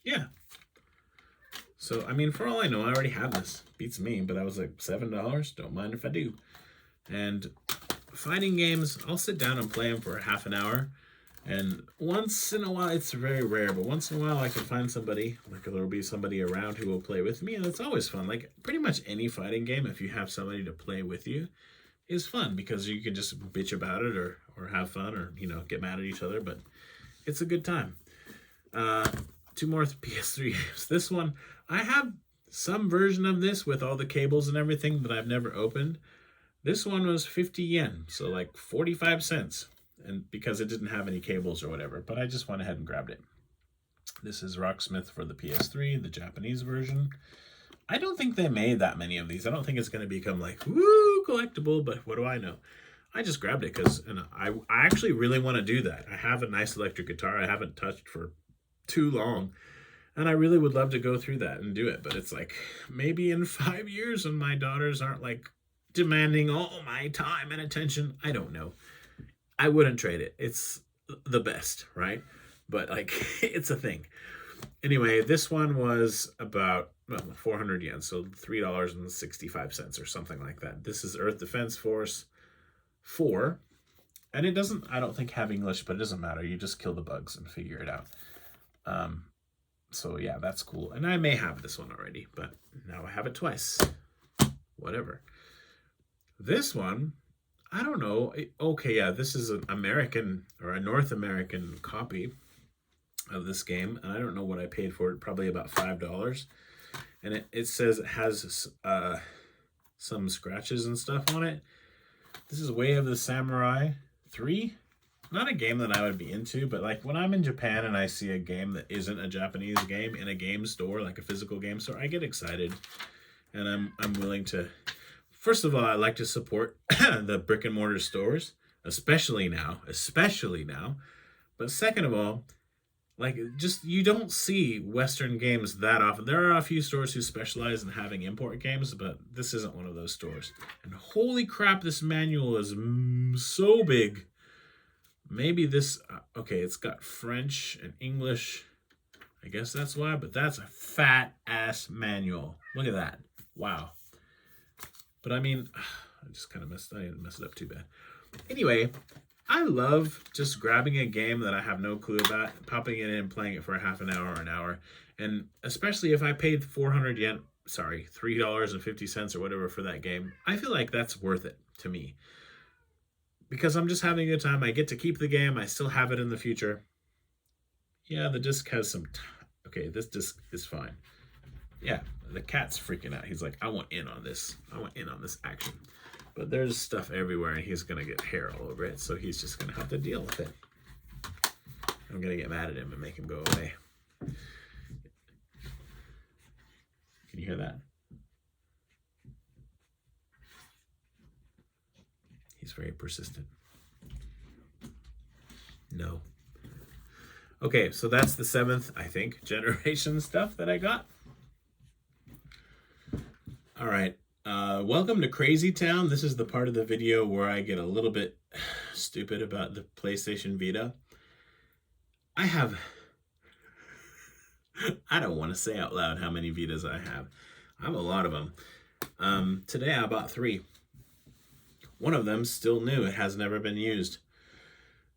Yeah. So, I mean, for all I know, I already have this. Beats me, but I was like, $7? Don't mind if I do. And fighting games, I'll sit down and play them for half an hour. And once in a while, it's very rare, but once in a while I can find somebody, like there will be somebody around who will play with me, and it's always fun. Like pretty much any fighting game, if you have somebody to play with you, is fun because you can just bitch about it or have fun or, you know, get mad at each other, but it's a good time. 2 more PS3 games. This one, I have some version of this with all the cables and everything, but I've never opened. This one was 50 yen, so like 45 cents. And because it didn't have any cables or whatever, but I just went ahead and grabbed it. This is Rocksmith for the PS3, the Japanese version. I don't think they made that many of these. I don't think it's going to become like, woo, collectible, but what do I know? I just grabbed it because I actually really want to do that. I have a nice electric guitar I haven't touched for too long, and I really would love to go through that and do it, but it's like maybe in 5 years when my daughters aren't like demanding all my time and attention. I don't know. I wouldn't trade it. It's the best, right? But like, it's a thing. Anyway, this one was about 400 yen, so $3.65 or something like that. This is Earth Defense Force 4, And it doesn't, I don't think, have English, but it doesn't matter. You just kill the bugs and figure it out. So yeah, that's cool. And I may have this one already, but now I have it twice. Whatever. This one, I don't know. Okay, yeah, this is an American or a North American copy of this game. And I don't know what I paid for it. Probably about $5. And it says it has some scratches and stuff on it. This is Way of the Samurai 3. Not a game that I would be into, but like when I'm in Japan and I see a game that isn't a Japanese game in a game store, like a physical game store, I get excited. And I'm willing to... First of all, I like to support the brick and mortar stores, especially now. But second of all, like, just, you don't see Western games that often. There are a few stores who specialize in having import games, but this isn't one of those stores. And holy crap, this manual is so big. Maybe this, okay, it's got French and English. I guess that's why, but that's a fat-ass manual. Look at that. Wow. But I mean, I just kind of I didn't mess it up too bad. Anyway, I love just grabbing a game that I have no clue about, popping it in and playing it for a half an hour or an hour. And especially if I paid 400 yen, sorry, $3.50 or whatever for that game, I feel like that's worth it to me. Because I'm just having a good time. I get to keep the game. I still have it in the future. Yeah, the disc has some... Okay, this disc is fine. Yeah, the cat's freaking out. He's like, I want in on this. I want in on this action. But there's stuff everywhere, and he's going to get hair all over it, so he's just going to have to deal with it. I'm going to get mad at him and make him go away. Can you hear that? He's very persistent. No. Okay, so that's the 7th, I think, generation stuff that I got. All right. Welcome to Crazy Town. This is the part of the video where I get a little bit stupid about the PlayStation Vita. I don't want to say out loud how many Vitas I have. I have a lot of them. Today I bought 3. One of them still new. It has never been used.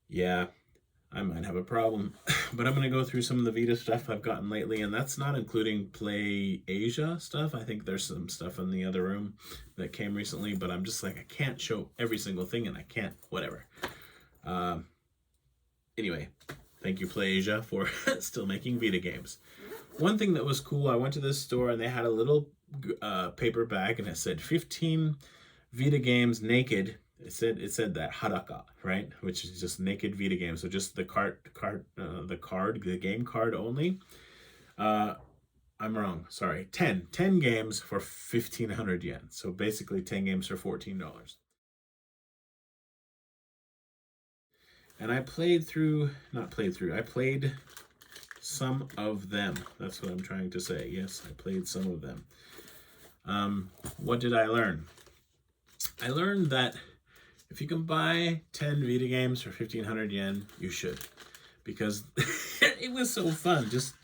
Yeah, I might have a problem. But I'm going to go through some of the Vita stuff I've gotten lately, and that's not including Play Asia stuff. I think there's some stuff in the other room that came recently, but I'm just like, I can't show every single thing, and I can't, whatever. Anyway, thank you, Play Asia, for still making Vita games. One thing that was cool, I went to this store, and they had a little paper bag, and it said 15 Vita games naked. It said that Haraka, right? Which is just naked Vita games. So just the the game card only. I'm wrong. Sorry. 10 games for 1,500 yen. So basically 10 games for $14. And I played some of them. That's what I'm trying to say. Yes, I played some of them. What did I learn? I learned that if you can buy 10 Vita games for 1,500 yen, you should. Because it was so fun. Just,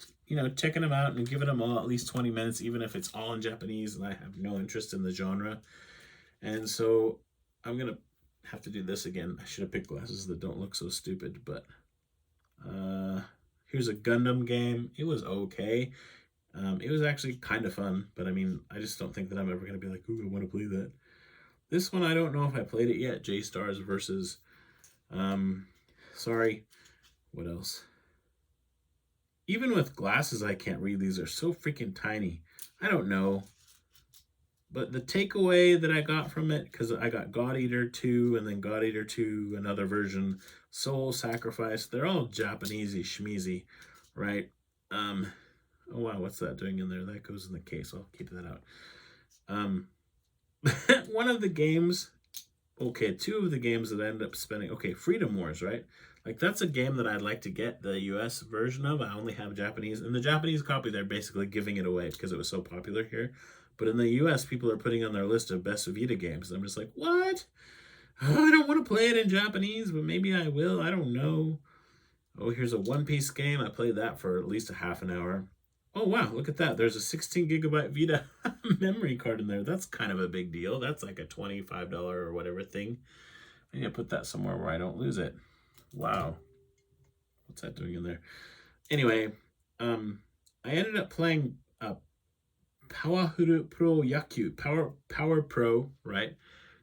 checking them out and giving them all at least 20 minutes, even if it's all in Japanese and I have no interest in the genre. And so I'm going to have to do this again. I should have picked glasses that don't look so stupid. But here's a Gundam game. It was okay. It was actually kind of fun. But I mean, I just don't think that I'm ever going to be like, ooh, I want to play that. This one, I don't know if I played it yet. J-Stars versus... sorry. What else? Even with glasses, I can't read. These are so freaking tiny. I don't know. But the takeaway that I got from it, because I got God Eater 2, and then God Eater 2, another version, Soul Sacrifice. They're all Japanesey, schmeezy, right? Oh, wow, what's that doing in there? That goes in the case. I'll keep that out. One of the games, okay, 2 of the games that I ended up spending, okay, Freedom Wars, right? Like, that's a game that I'd like to get the US version of. I only have Japanese. In the Japanese copy, they're basically giving it away because it was so popular here. But in the US, people are putting on their list of best Vita games. And I'm just like, what? Oh, I don't want to play it in Japanese, but maybe I will. I don't know. Oh, here's a One Piece game. I played that for at least a half an hour. Oh, wow, look at that. There's a 16 gigabyte Vita memory card in there. That's kind of a big deal. That's like a $25 or whatever thing I need to put that somewhere where I don't lose it. Wow. What's that doing in there? Anyway, I ended up playing Power Pro Yaku, Power Pro, right?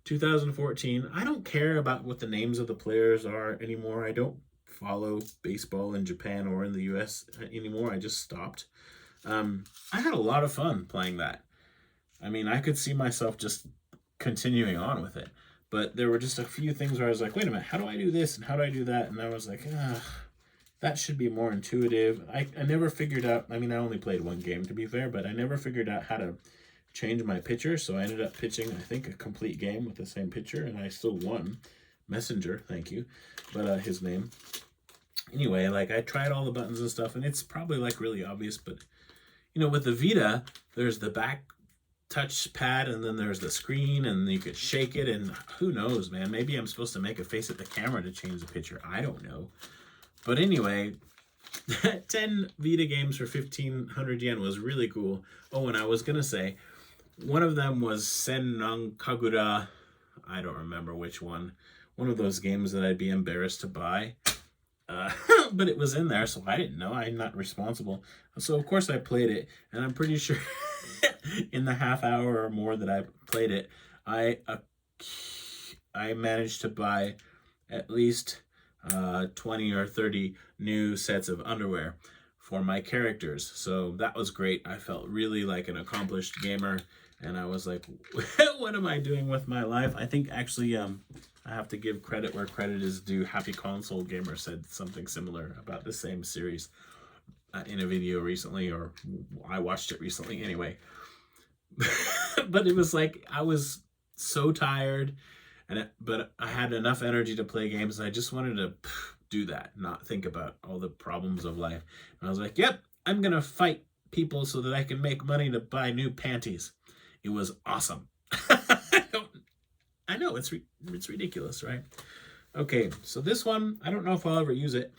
2014. I don't care about what the names of the players are anymore. I don't follow baseball in Japan or in the US anymore. I just stopped. I had a lot of fun playing that. I mean, I could see myself just continuing on with it. But there were just a few things where I was like, wait a minute, how do I do this and how do I do that? And I was like, that should be more intuitive. I never figured out, I mean, I only played one game to be fair, but I never figured out how to change my pitcher. So I ended up pitching, I think, a complete game with the same pitcher, and I still won. Messenger, thank you. But his name. Anyway, like I tried all the buttons and stuff, and it's probably like really obvious, but you know, with the Vita, there's the back touch pad, and then there's the screen, and you could shake it, and who knows, man, maybe I'm supposed to make a face at the camera to change the picture. I don't know. But anyway, 10 Vita games for 1,500 yen was really cool. Oh, and I was gonna say, one of them was Senran Kagura. I don't remember which one. One of those games that I'd be embarrassed to buy. But it was in there, so I didn't know. I'm not responsible. So of course I played it, and I'm pretty sure in the half hour or more that I played it, I managed to buy at least 20 or 30 new sets of underwear for my characters. So that was great. I felt really like an accomplished gamer, and I was like, what am I doing with my life? I think actually I have to give credit where credit is due. Happy Console Gamer said something similar about the same series in a video recently, or I watched it recently anyway. But it was like I was so tired, but I had enough energy to play games, and I just wanted to do that, not think about all the problems of life. And I was like, yep, I'm gonna fight people so that I can make money to buy new panties. It was awesome. I know, it's ridiculous, right? Okay, so this one, I don't know if I'll ever use it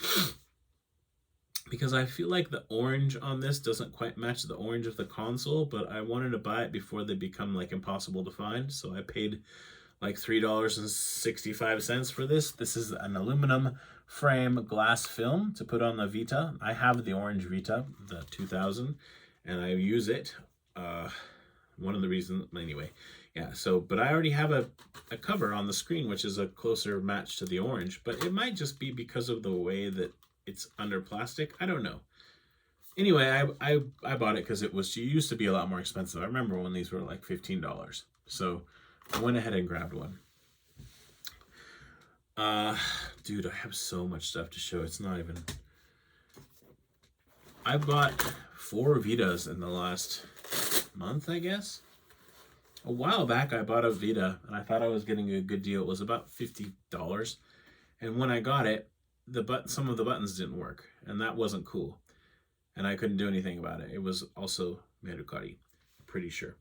because I feel like the orange on this doesn't quite match the orange of the console, but I wanted to buy it before they become like impossible to find, so I paid like $3.65 for this. This is an aluminum frame glass film to put on the Vita. I have the orange Vita, the 2000, and I use it. One of the reasons, anyway, yeah, so, but I already have a cover on the screen, which is a closer match to the orange, but it might just be because of the way that it's under plastic. I don't know. Anyway, I bought it because it used to be a lot more expensive. I remember when these were like $15. So I went ahead and grabbed one. Dude, I have so much stuff to show. It's not even... I bought 4 Vitas in the last month, I guess. A while back, I bought a Vita, and I thought I was getting a good deal. It was about $50. And when I got it, some of the buttons didn't work, and that wasn't cool. And I couldn't do anything about it. It was also Mercari, pretty sure.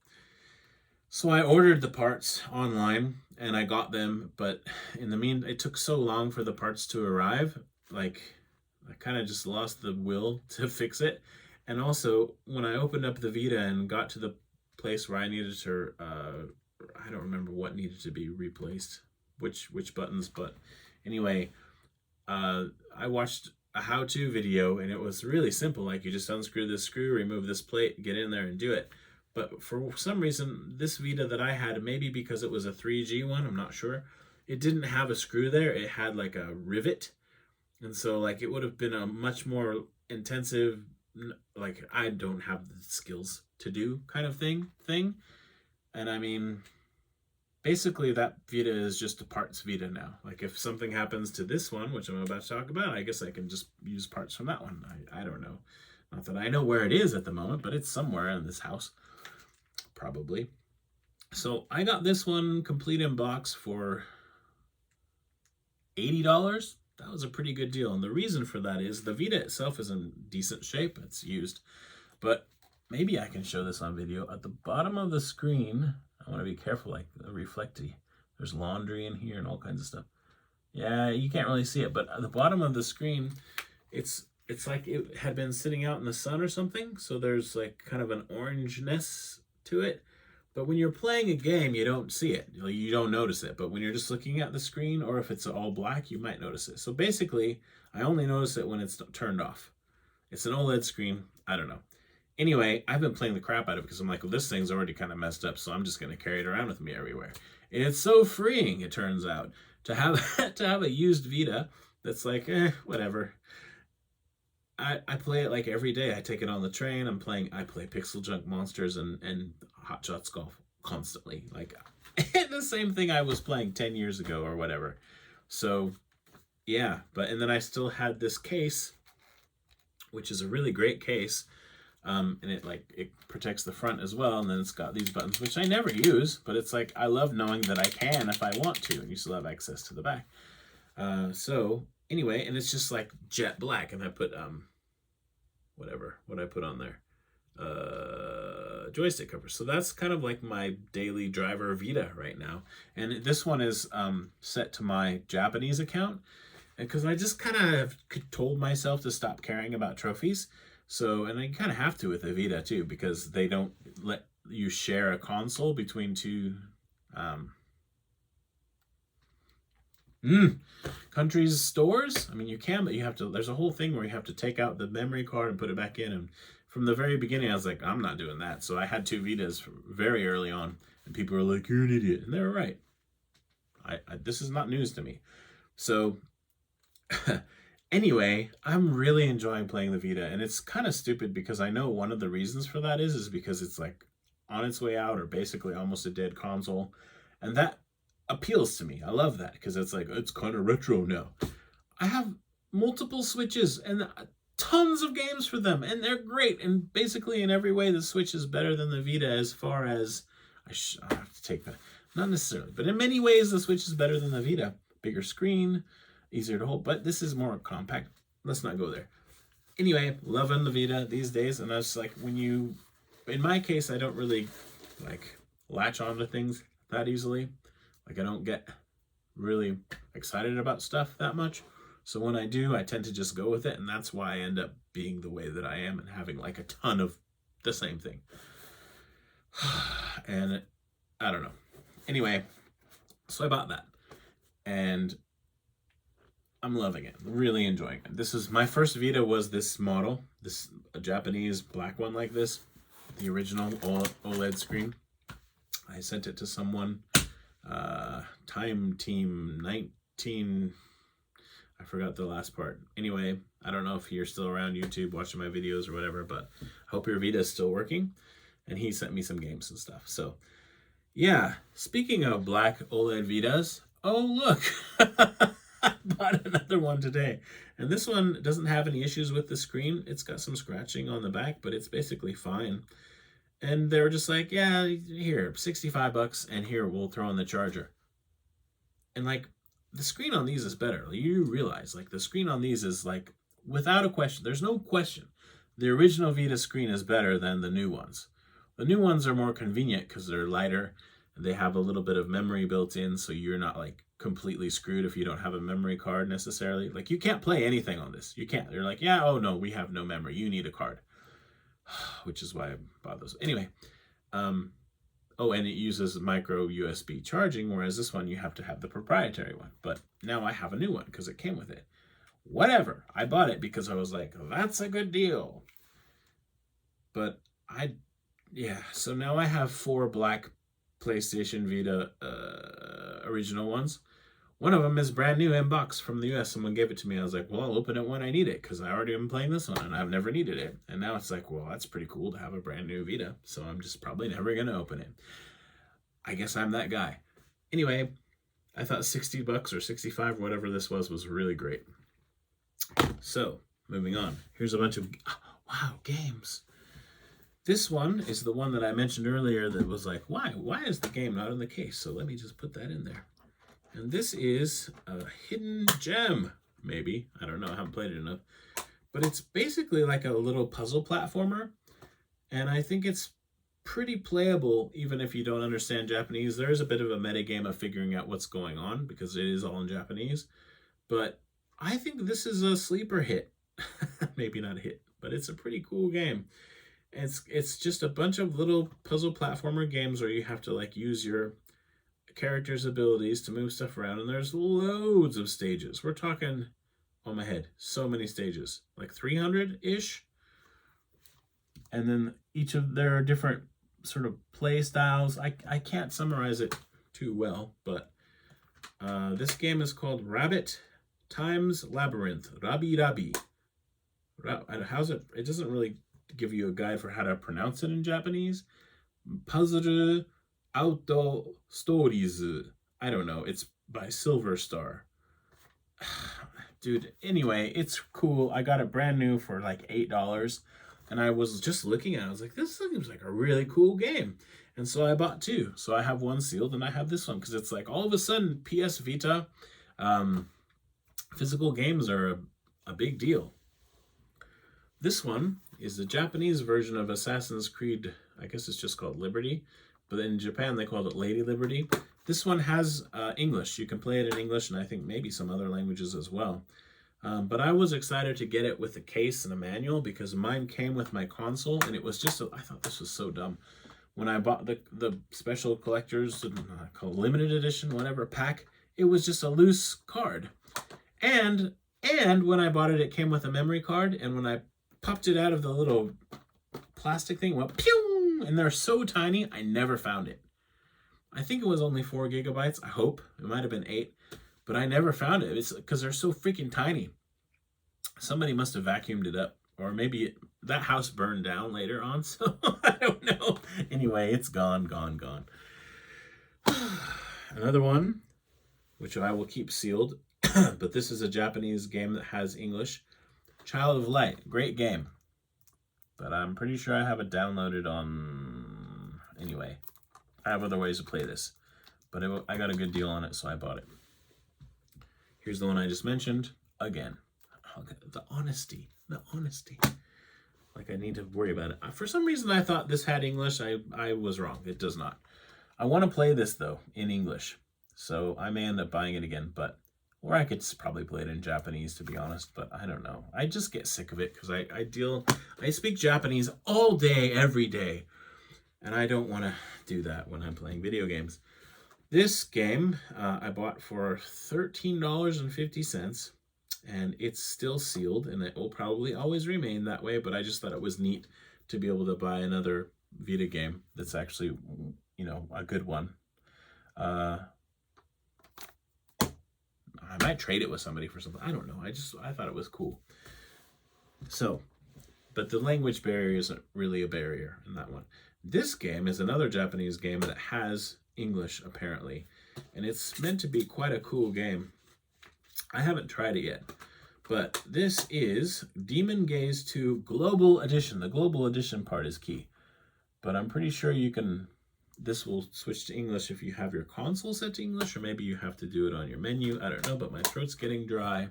So I ordered the parts online, and I got them, but in the meantime, it took so long for the parts to arrive, like, I kind of just lost the will to fix it. And also, when I opened up the Vita and got to the place where I needed to, I don't remember what needed to be replaced, which buttons, but anyway, I watched a how-to video, and it was really simple. Like, you just unscrew this screw, remove this plate, get in there and do it. But for some reason, this Vita that I had, maybe because it was a 3G one, I'm not sure, it didn't have a screw there. It had like a rivet. And so like it would have been a much more intensive, like I don't have the skills to do kind of thing. And I mean, basically that Vita is just a parts Vita now. Like if something happens to this one, which I'm about to talk about, I guess I can just use parts from that one. I don't know. Not that I know where it is at the moment, but it's somewhere in this house. Probably. So I got this one complete in box for $80. That was a pretty good deal. And the reason for that is the Vita itself is in decent shape. It's used. But maybe I can show this on video. At the bottom of the screen, I want to be careful, like the reflecty. There's laundry in here and all kinds of stuff. Yeah, you can't really see it, but at the bottom of the screen, it's like it had been sitting out in the sun or something. So there's like kind of an orangeness to it. But when you're playing a game, you don't see it. You don't notice it. But when you're just looking at the screen, or if it's all black, you might notice it. So basically, I only notice it when it's turned off. It's an OLED screen. I don't know. Anyway, I've been playing the crap out of it because I'm like, well, this thing's already kind of messed up, so I'm just going to carry it around with me everywhere. And it's so freeing, it turns out, to have to have a used Vita that's like, whatever. I play it like every day. I take it on the train. I play Pixel Junk Monsters and Hot Shots Golf constantly. Like the same thing I was playing 10 years ago or whatever. So yeah, and then I still had this case, which is a really great case. And it protects the front as well, and then it's got these buttons, which I never use, but it's like, I love knowing that I can if I want to, and you still have access to the back. So anyway, and it's just like jet black, and I put what I put on there, joystick cover. So that's kind of like my daily driver Vita right now, and this one is set to my Japanese account, because I just kind of told myself to stop caring about trophies. So, and I kind of have to with the Vita too, because they don't let you share a console between two countries' stores. I mean, you can, but you have to, there's a whole thing where you have to take out the memory card and put it back in. And from the very beginning, I was like, I'm not doing that. So I had two Vitas very early on, and people were like, you're an idiot. And they were right. This is not news to me. So anyway, I'm really enjoying playing the Vita, and it's kind of stupid because I know one of the reasons for that is because it's like on its way out, or basically almost a dead console, and that appeals to me. I love that because it's like, it's kind of retro now. I have multiple Switches and tons of games for them, and they're great, and basically in every way the Switch is better than the Vita, as far as I have to take that, not necessarily, but in many ways the Switch is better than the Vita. Bigger screen, easier to hold, but this is more compact. Let's not go there. Anyway, loving the Vita these days, and I was like, in my case, I don't really like latch on to things that easily. Like, I don't get really excited about stuff that much. So when I do, I tend to just go with it, and that's why I end up being the way that I am and having like a ton of the same thing. And I don't know. Anyway, so I bought that, and I'm loving it, really enjoying it. This is my first Vita, was this model, a Japanese black one like this, the original OLED screen. I sent it to someone, Time Team 19, I forgot the last part. Anyway, I don't know if you're still around YouTube watching my videos or whatever, but I hope your Vita is still working. And he sent me some games and stuff. So yeah, speaking of black OLED Vitas, oh look, I bought another one today, and this one doesn't have any issues with the screen. It's got some scratching on the back, but it's basically fine. And they were just like, yeah, here, $65, and here, we'll throw in the charger. And like, the screen on these is better. You realize, like, the screen on these is like, without a question, there's no question, the original Vita screen is better than the new ones. The new ones are more convenient because they're lighter, and they have a little bit of memory built in, so you're not like completely screwed if you don't have a memory card necessarily. Like, you can't play anything on this. You can't. They're like, yeah, oh no, we have no memory. You need a card. Which is why I bought those. Anyway, oh, and it uses micro USB charging, whereas this one you have to have the proprietary one. But now I have a new one because it came with it. Whatever. I bought it because I was like, that's a good deal. But yeah, so now I have 4 black PlayStation Vita original ones. One of them is brand new in box from the US. Someone gave it to me. I was like, well, I'll open it when I need it, because I already am playing this one and I've never needed it. And now it's like, well, that's pretty cool to have a brand new Vita. So I'm just probably never going to open it. I guess I'm that guy. Anyway, I thought $60 or 65 or whatever this was really great. So moving on. Here's a bunch of, wow, games. This one is the one that I mentioned earlier that was like, why is the game not in the case? So let me just put that in there. And this is a hidden gem, maybe. I don't know, I haven't played it enough. But it's basically like a little puzzle platformer. And I think it's pretty playable, even if you don't understand Japanese. There is a bit of a metagame of figuring out what's going on, because it is all in Japanese. But I think this is a sleeper hit. Maybe not a hit, but it's a pretty cool game. It's just a bunch of little puzzle platformer games where you have to like use your character's abilities to move stuff around, and there's loads of stages. We're talking, on my head, so many stages, like 300-ish. And then there are different sort of play styles. I can't summarize it too well, but this game is called Rabbit Times Labyrinth. Rabi. How's it? It doesn't really give you a guide for how to pronounce it in Japanese. Puzzle Auto Stories. I don't know. It's by Silver Star. Dude, anyway, it's cool. I got it brand new for like $8. And I was just looking at it. I was like, this seems like a really cool game. And so I bought two. So I have one sealed and I have this one. Because it's like all of a sudden, PS Vita, physical games are a big deal. This one is the Japanese version of Assassin's Creed. I guess it's just called Liberty. But in Japan, they called it Lady Liberty. This one has English. You can play it in English and I think maybe some other languages as well. But I was excited to get it with a case and a manual because mine came with my console, and it was just, I thought this was so dumb. When I bought the special collector's called limited edition, whatever pack, it was just a loose card. And when I bought it, it came with a memory card, and when I popped it out of the little plastic thing, it went pew, and they're so tiny, I never found it. I think it was only 4 gigabytes, I hope. It might have been 8. But I never found it. It's because they're so freaking tiny. Somebody must have vacuumed it up. Or maybe that house burned down later on. So I don't know. Anyway, it's gone. Another one, which I will keep sealed. But this is a Japanese game that has English. Child of Light. Great game. But I'm pretty sure I have it downloaded on... Anyway, I have other ways to play this. But I got a good deal on it, so I bought it. Here's the one I just mentioned. Again, the honesty. Like I need to worry about it. For some reason, I thought this had English. I was wrong. It does not. I want to play this, though, in English. So I may end up buying it again. Or I could probably play it in Japanese, to be honest. But I don't know. I just get sick of it because I speak Japanese all day, every day. And I don't want to do that when I'm playing video games. This game I bought for $13.50, and it's still sealed, and it will probably always remain that way, but I just thought it was neat to be able to buy another Vita game that's actually, a good one. I might trade it with somebody for something. I don't know. I thought it was cool. So, but the language barrier isn't really a barrier in that one. This game is another Japanese game that has English, apparently, and it's meant to be quite a cool game. I haven't tried it yet, but this is Demon Gaze 2 Global Edition. The Global Edition part is key, but I'm pretty sure this will switch to English if you have your console set to English, or maybe you have to do it on your menu. I don't know, but my throat's getting dry.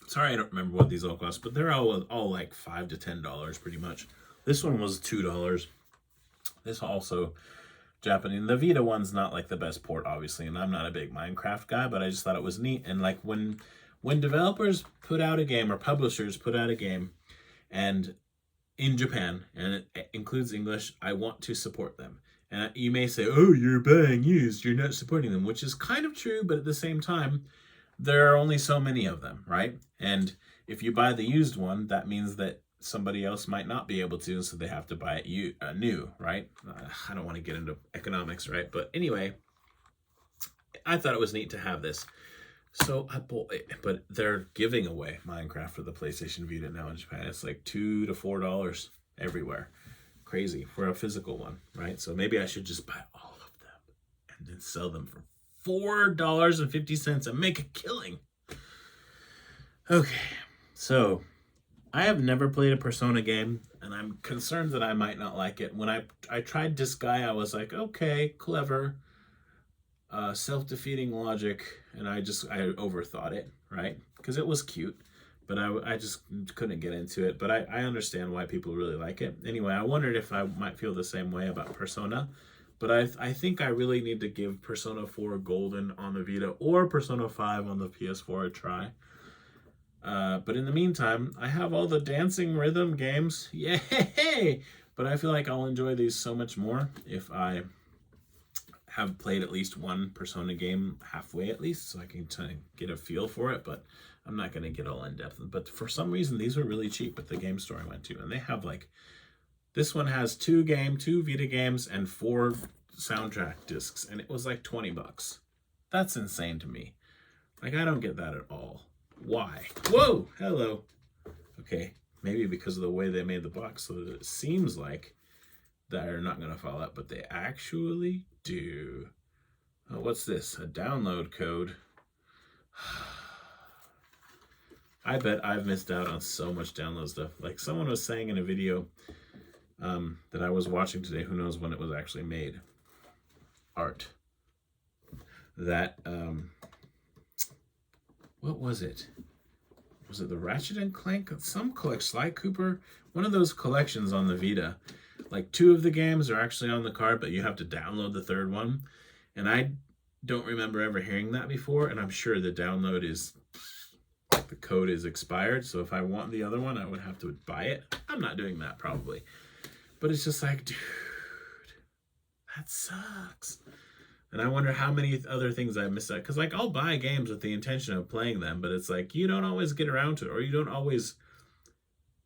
Sorry, I don't remember what these all cost, but they're all like $5 to $10 pretty much. This one was $2. This also Japanese. The Vita one's not like the best port, obviously, and I'm not a big Minecraft guy, but I just thought it was neat. And like when developers put out a game or publishers put out a game, and in Japan, and it includes English, I want to support them. And you may say, "Oh, you're buying used. You're not supporting them," which is kind of true, but at the same time, there are only so many of them, right? And if you buy the used one, that means that somebody else might not be able to, so they have to buy it new, right? I don't want to get into economics, right? But anyway, I thought it was neat to have this. So I bought it, but they're giving away Minecraft for the PlayStation Vita now in Japan. It's like $2 to $4 everywhere. Crazy for a physical one, right? So maybe I should just buy all of them and then sell them for $4.50 and make a killing. Okay, so I have never played a Persona game, and I'm concerned that I might not like it. When I tried Disgaea, I was like, okay, clever, self-defeating logic, and I overthought it, right? Because it was cute, but I just couldn't get into it. But I understand why people really like it. Anyway, I wondered if I might feel the same way about Persona, but I think I really need to give Persona 4 Golden on the Vita or Persona 5 on the PS4 a try. But in the meantime, I have all the dancing rhythm games. Yay! But I feel like I'll enjoy these so much more if I have played at least one Persona game halfway at least, so I can get a feel for it, but I'm not going to get all in depth. But for some reason, these were really cheap at the game store I went to, and they have like, this one has 2 Vita games and 4 soundtrack discs, and it was like 20 bucks. That's insane to me. Like, I don't get that at all. Why? Whoa, hello. Okay, maybe because of the way they made the box so that it seems like they're not going to fall out, but they actually do. Oh, what's this? A download code. I bet I've missed out on so much download stuff. Like someone was saying in a video that I was watching today, who knows when it was actually made, art, that, what was it? Was it the Ratchet and Clank? Some Sly Cooper? One of those collections on the Vita. Like 2 of the games are actually on the card, but you have to download the 3rd one. And I don't remember ever hearing that before, and I'm sure the download is, the code is expired, so if I want the other one, I would have to buy it. I'm not doing that, probably. But it's just like, dude, that sucks. And I wonder how many other things I missed out. Because, like, I'll buy games with the intention of playing them, but it's like, you don't always get around to it, or you don't always,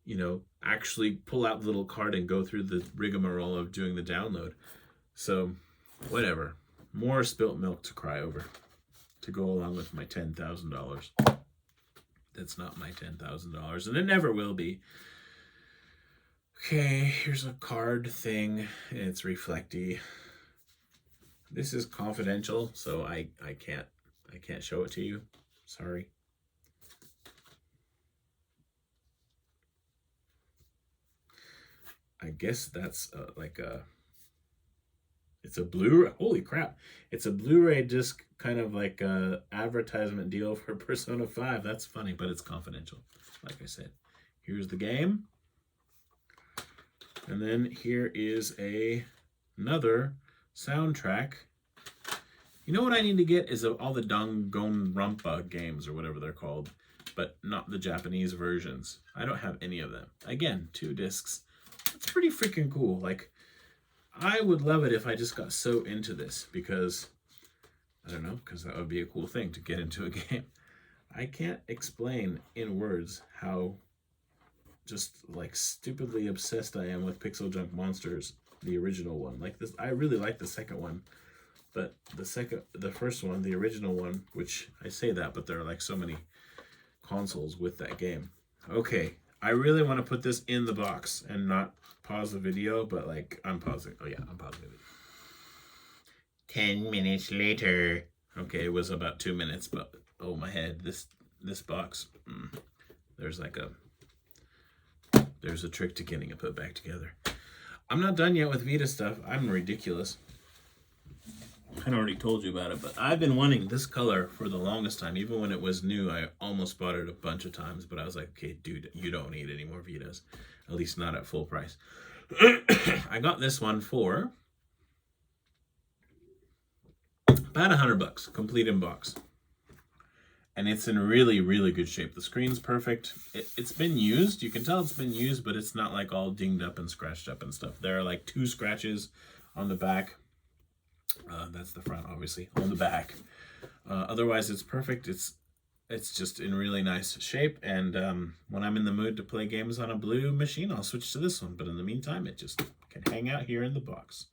you know, actually pull out the little card and go through the rigmarole of doing the download. So, whatever. More spilt milk to cry over to go along with my $10,000. That's not my $10,000, and it never will be. Okay, here's a card thing. It's reflecty. This is confidential, so I can't show it to you. Sorry. I guess that's like a, it's a Blu-ray, holy crap. It's a Blu-ray disc, kind of like a advertisement deal for Persona 5. That's funny, but it's confidential. Like I said, here's the game. And then here is another soundtrack. You know what I need to get is all the Danganronpa games, or whatever they're called, but not the Japanese versions. I don't have any of them. Again, 2 discs. That's pretty freaking cool. Like, I would love it if I just got so into this, because, I don't know, because that would be a cool thing to get into a game. I can't explain in words how just, like, stupidly obsessed I am with Pixel Junk Monsters, the original one. Like, this, I really like the second one, but the first one, the original one, which I say that, but there are, like, so many consoles with that game. Okay, I really want to put this in the box and not pause the video, but, like, I'm pausing. Oh, yeah, I'm pausing the video. 10 minutes later. Okay, it was about 2 minutes, but, oh, my head. This box, there's a trick to getting it put back together. I'm not done yet with Vita stuff. I'm ridiculous. I already told you about it, but I've been wanting this color for the longest time. Even when it was new, I almost bought it a bunch of times, but I was like, okay, dude, you don't need any more Vitas. At least not at full price. I got this one for about $100, complete in box. And it's in really, really good shape. The screen's perfect. It's been used. You can tell it's been used, but it's not like all dinged up and scratched up and stuff. There are like 2 scratches on the back. That's the front, obviously, on the back. Otherwise, it's perfect. It's just in really nice shape. And when I'm in the mood to play games on a blue machine, I'll switch to this one. But in the meantime, it just can hang out here in the box.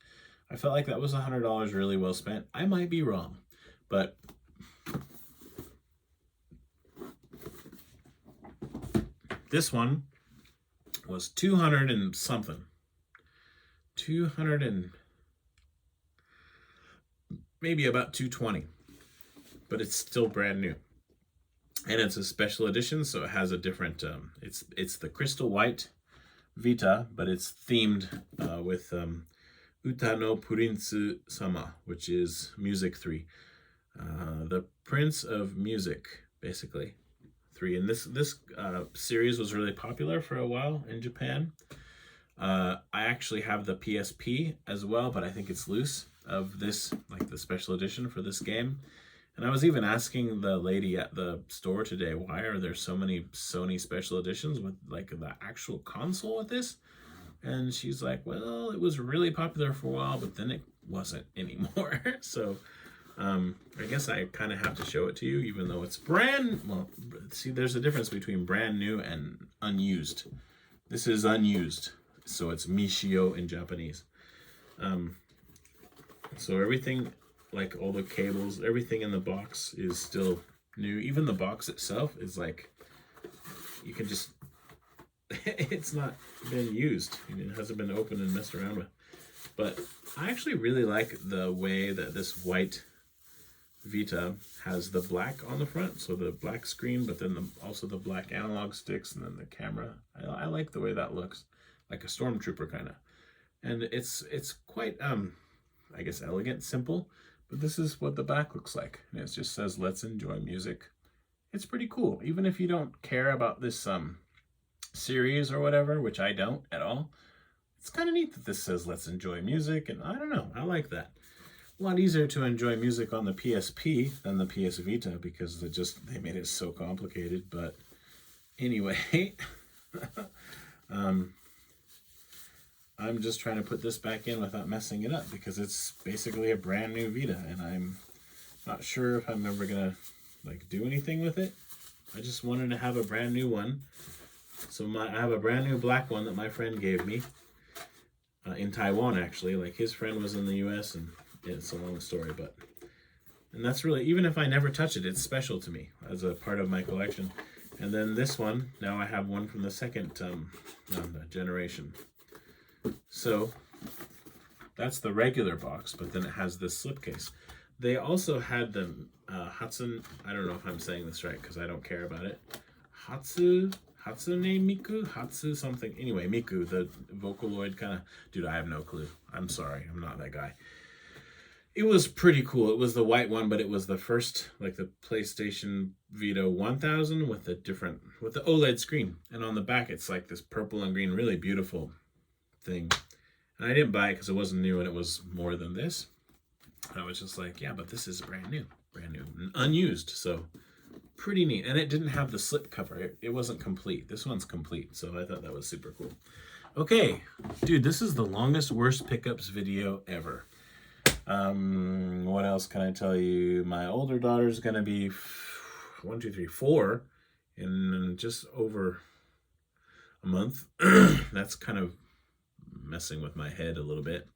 I felt like that was $100 really well spent. I might be wrong, but this one was 200 and something. 200 and maybe about 220. But it's still brand new. And it's a special edition, so it has a different it's the crystal white Vita, but it's themed with Uta no Purinsu Sama, which is Music 3. The Prince of Music, basically. 3. And this series was really popular for a while in Japan. I actually have the PSP as well, but I think it's loose of this, like the special edition for this game. And I was even asking the lady at the store today, why are there so many Sony special editions with like the actual console with this? And she's like, well, it was really popular for a while, but then it wasn't anymore. So I guess I kind of have to show it to you, even though it's well, see, there's a difference between brand new and unused. This is unused, so it's Mishio in Japanese. So everything, like all the cables, everything in the box is still new. Even the box itself is like, you can just, it's not been used. It hasn't been opened and messed around with. But I actually really like the way that this white Vita has the black on the front, so the black screen, but then also the black analog sticks, and then the camera. I like the way that looks, like a stormtrooper kind of. And it's quite, I guess, elegant, simple, but this is what the back looks like. And it just says, let's enjoy music. It's pretty cool, even if you don't care about this series or whatever, which I don't at all. It's kind of neat that this says, let's enjoy music, and I don't know, I like that. A lot easier to enjoy music on the PSP than the PS Vita because they made it so complicated. But anyway, I'm just trying to put this back in without messing it up because it's basically a brand new Vita, and I'm not sure if I'm ever gonna like do anything with it. I just wanted to have a brand new one. So I have a brand new black one that my friend gave me in Taiwan, actually. Like, his friend was in the US, and it's a long story, and that's really, even if I never touch it, it's special to me as a part of my collection. And then this one, now I have one from the second generation. So that's the regular box, but then it has this slipcase. They also had the Hatsune, I don't know if I'm saying this right because I don't care about it. Hatsune Miku? Hatsu something. Anyway, Miku, the Vocaloid kind of... Dude, I have no clue. I'm sorry. I'm not that guy. It was pretty cool. It was the white one, but it was the first, like the PlayStation Vita 1000 with the OLED screen. And on the back, it's like this purple and green, really beautiful thing. And I didn't buy it because it wasn't new and it was more than this. And I was just like, yeah, but this is brand new, unused. So pretty neat. And it didn't have the slip cover. It wasn't complete. This one's complete. So I thought that was super cool. Okay, dude, this is the longest worst pickups video ever. What else can I tell you? My older daughter's gonna be 4 in just over a month. That's kind of messing with my head a little bit.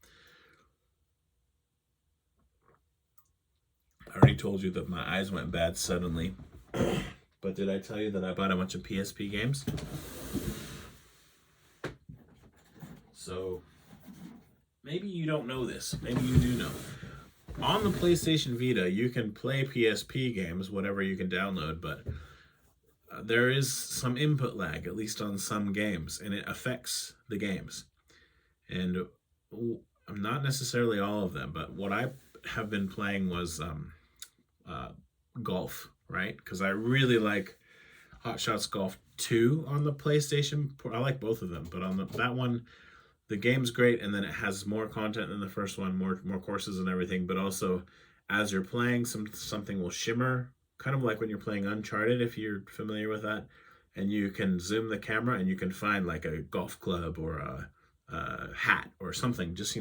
I already told you that my eyes went bad suddenly. But did I tell you that I bought a bunch of Psp games? So maybe you don't know this. Maybe you do know. On the PlayStation Vita, you can play Psp games, whatever you can download, but there is some input lag, at least on some games, and it affects the games. And not necessarily all of them, but what I have been playing was golf, right? Because I really like Hot Shots Golf 2 on the PlayStation. I like both of them, but on that one, the game's great, and then it has more content than the first one, more courses and everything, but also as you're playing, something will shimmer, kind of like when you're playing Uncharted, if you're familiar with that, and you can zoom the camera and you can find like a golf club or a hat or something, just,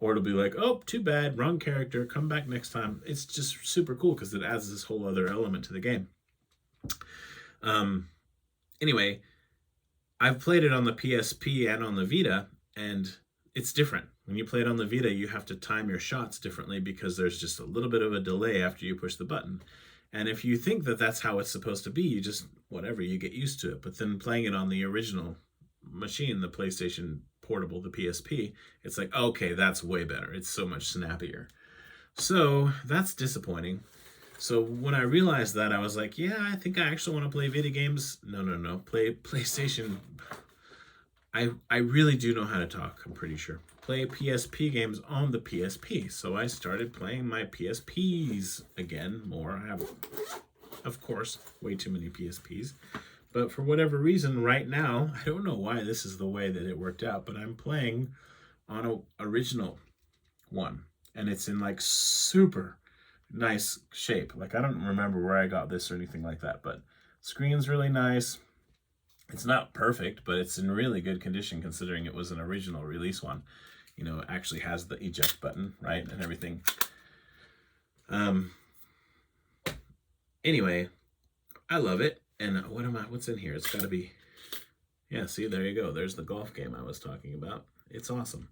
or it'll be like, oh, too bad, wrong character, come back next time. It's just super cool because it adds this whole other element to the game. Anyway, I've played it on the PSP and on the Vita, and it's different. When you play it on the Vita, you have to time your shots differently because there's just a little bit of a delay after you push the button. And if you think that that's how it's supposed to be, you just, whatever, you get used to it. But then playing it on the original machine, the PlayStation Portable, the PSP, it's like, okay, that's way better. It's so much snappier. So that's disappointing. So when I realized that, I was like, yeah, I think I actually want to play video games. No. Play PlayStation. I really do know how to talk, I'm pretty sure. Play PSP games on the PSP. So I started playing my PSPs again more. I have, of course, way too many PSPs. But for whatever reason, right now, I don't know why this is the way that it worked out, but I'm playing on an original one. And it's in like super nice shape. Like, I don't remember where I got this or anything like that, but screen's really nice. It's not perfect, but it's in really good condition considering it was an original release one. You know, it actually has the eject button, right, and everything. Anyway, I love it. And what's in here? It's got to be, yeah, see, there you go. There's the golf game I was talking about. It's awesome.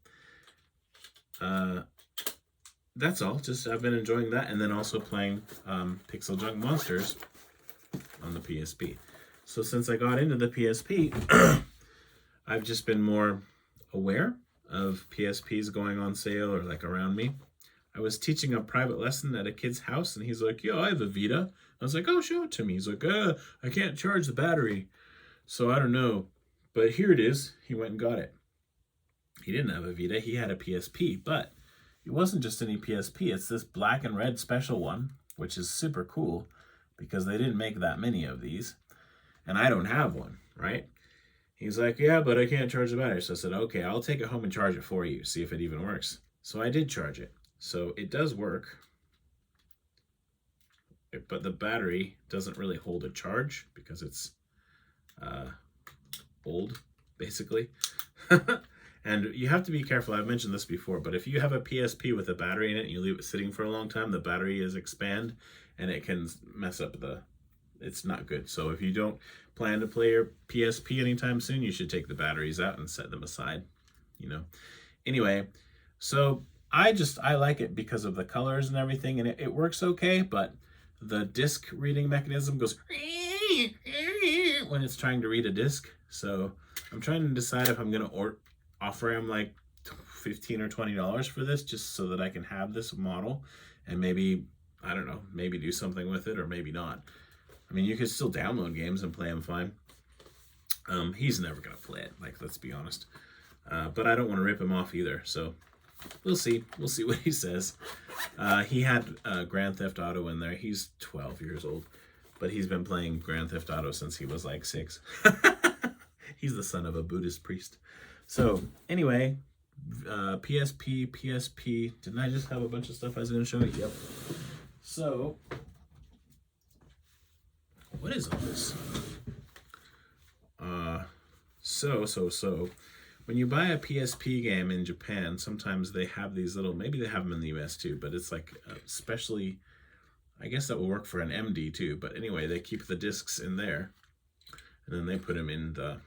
That's all. Just, I've been enjoying that, and then also playing Pixel Junk Monsters on the PSP. So since I got into the PSP, I've just been more aware of PSPs going on sale or like around me. I was teaching a private lesson at a kid's house, and he's like, "Yo, I have a Vita." I was like, "Oh, show it to me." He's like, "I can't charge the battery, so I don't know. But here it is." He went and got it. He didn't have a Vita, he had a PSP, but it wasn't just any PSP. It's this black and red special one, which is super cool because they didn't make that many of these. And I don't have one, right? He's like, "Yeah, but I can't charge the battery." So I said, "Okay, I'll take it home and charge it for you, see if it even works." So I did charge it. So it does work, but the battery doesn't really hold a charge because it's old, basically. And you have to be careful. I've mentioned this before, but if you have a PSP with a battery in it and you leave it sitting for a long time, the battery is expand and it can mess up it's not good. So if you don't plan to play your PSP anytime soon, you should take the batteries out and set them aside, you know. Anyway, so I like it because of the colors and everything, and it works okay, but the disc reading mechanism goes when it's trying to read a disc. So I'm trying to decide if I'm going to offer him like $15 or $20 for this, just so that I can have this model and maybe, I don't know, maybe do something with it or maybe not. I mean, you could still download games and play them fine. He's never going to play it, like, let's be honest. But I don't want to rip him off either, so we'll see. We'll see what he says. He had Grand Theft Auto in there. He's 12 years old, but he's been playing Grand Theft Auto since he was like 6. He's the son of a Buddhist priest. So anyway, PSP. Didn't I just have a bunch of stuff I was going to show you? Yep. So what is all this? So when you buy a PSP game in Japan, sometimes they have these little, maybe they have them in the US too, but it's like especially, I guess that will work for an MD too, but anyway, they keep the discs in there and then they put them in the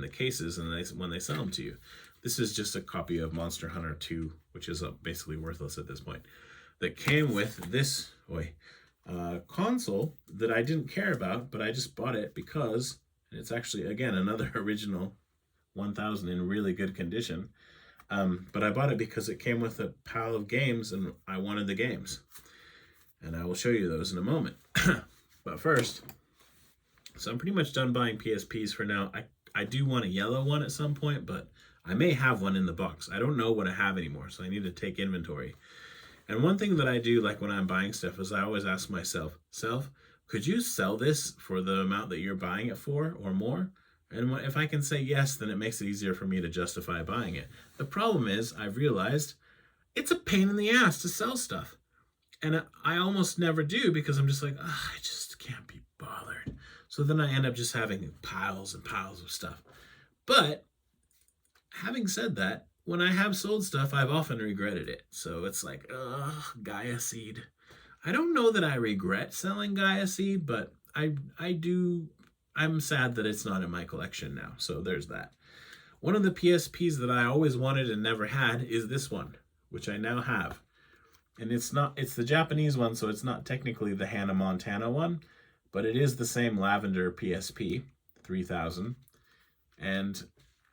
cases, and when they sell them to you. This is just a copy of Monster Hunter 2, which is basically worthless at this point, that came with this console that I didn't care about, but I just bought it because it's actually, again, another original 1000 in really good condition. But I bought it because it came with a pile of games and I wanted the games. And I will show you those in a moment. But first, so I'm pretty much done buying PSPs for now. I do want a yellow one at some point, but I may have one in the box. I don't know what I have anymore, so I need to take inventory. And one thing that I do, like when I'm buying stuff, is I always ask myself, could you sell this for the amount that you're buying it for or more? And if I can say yes, then it makes it easier for me to justify buying it. The problem is, I've realized it's a pain in the ass to sell stuff. And I almost never do because I'm just like, I just can't be bothered. So then I end up just having piles and piles of stuff. But having said that, when I have sold stuff, I've often regretted it. So it's like, Gaia Seed. I don't know that I regret selling Gaia Seed, but I do. I'm sad that it's not in my collection now. So there's that. One of the PSPs that I always wanted and never had is this one, which I now have. And it's the Japanese one, so it's not technically the Hannah Montana one, but it is the same Lavender Psp 3000. And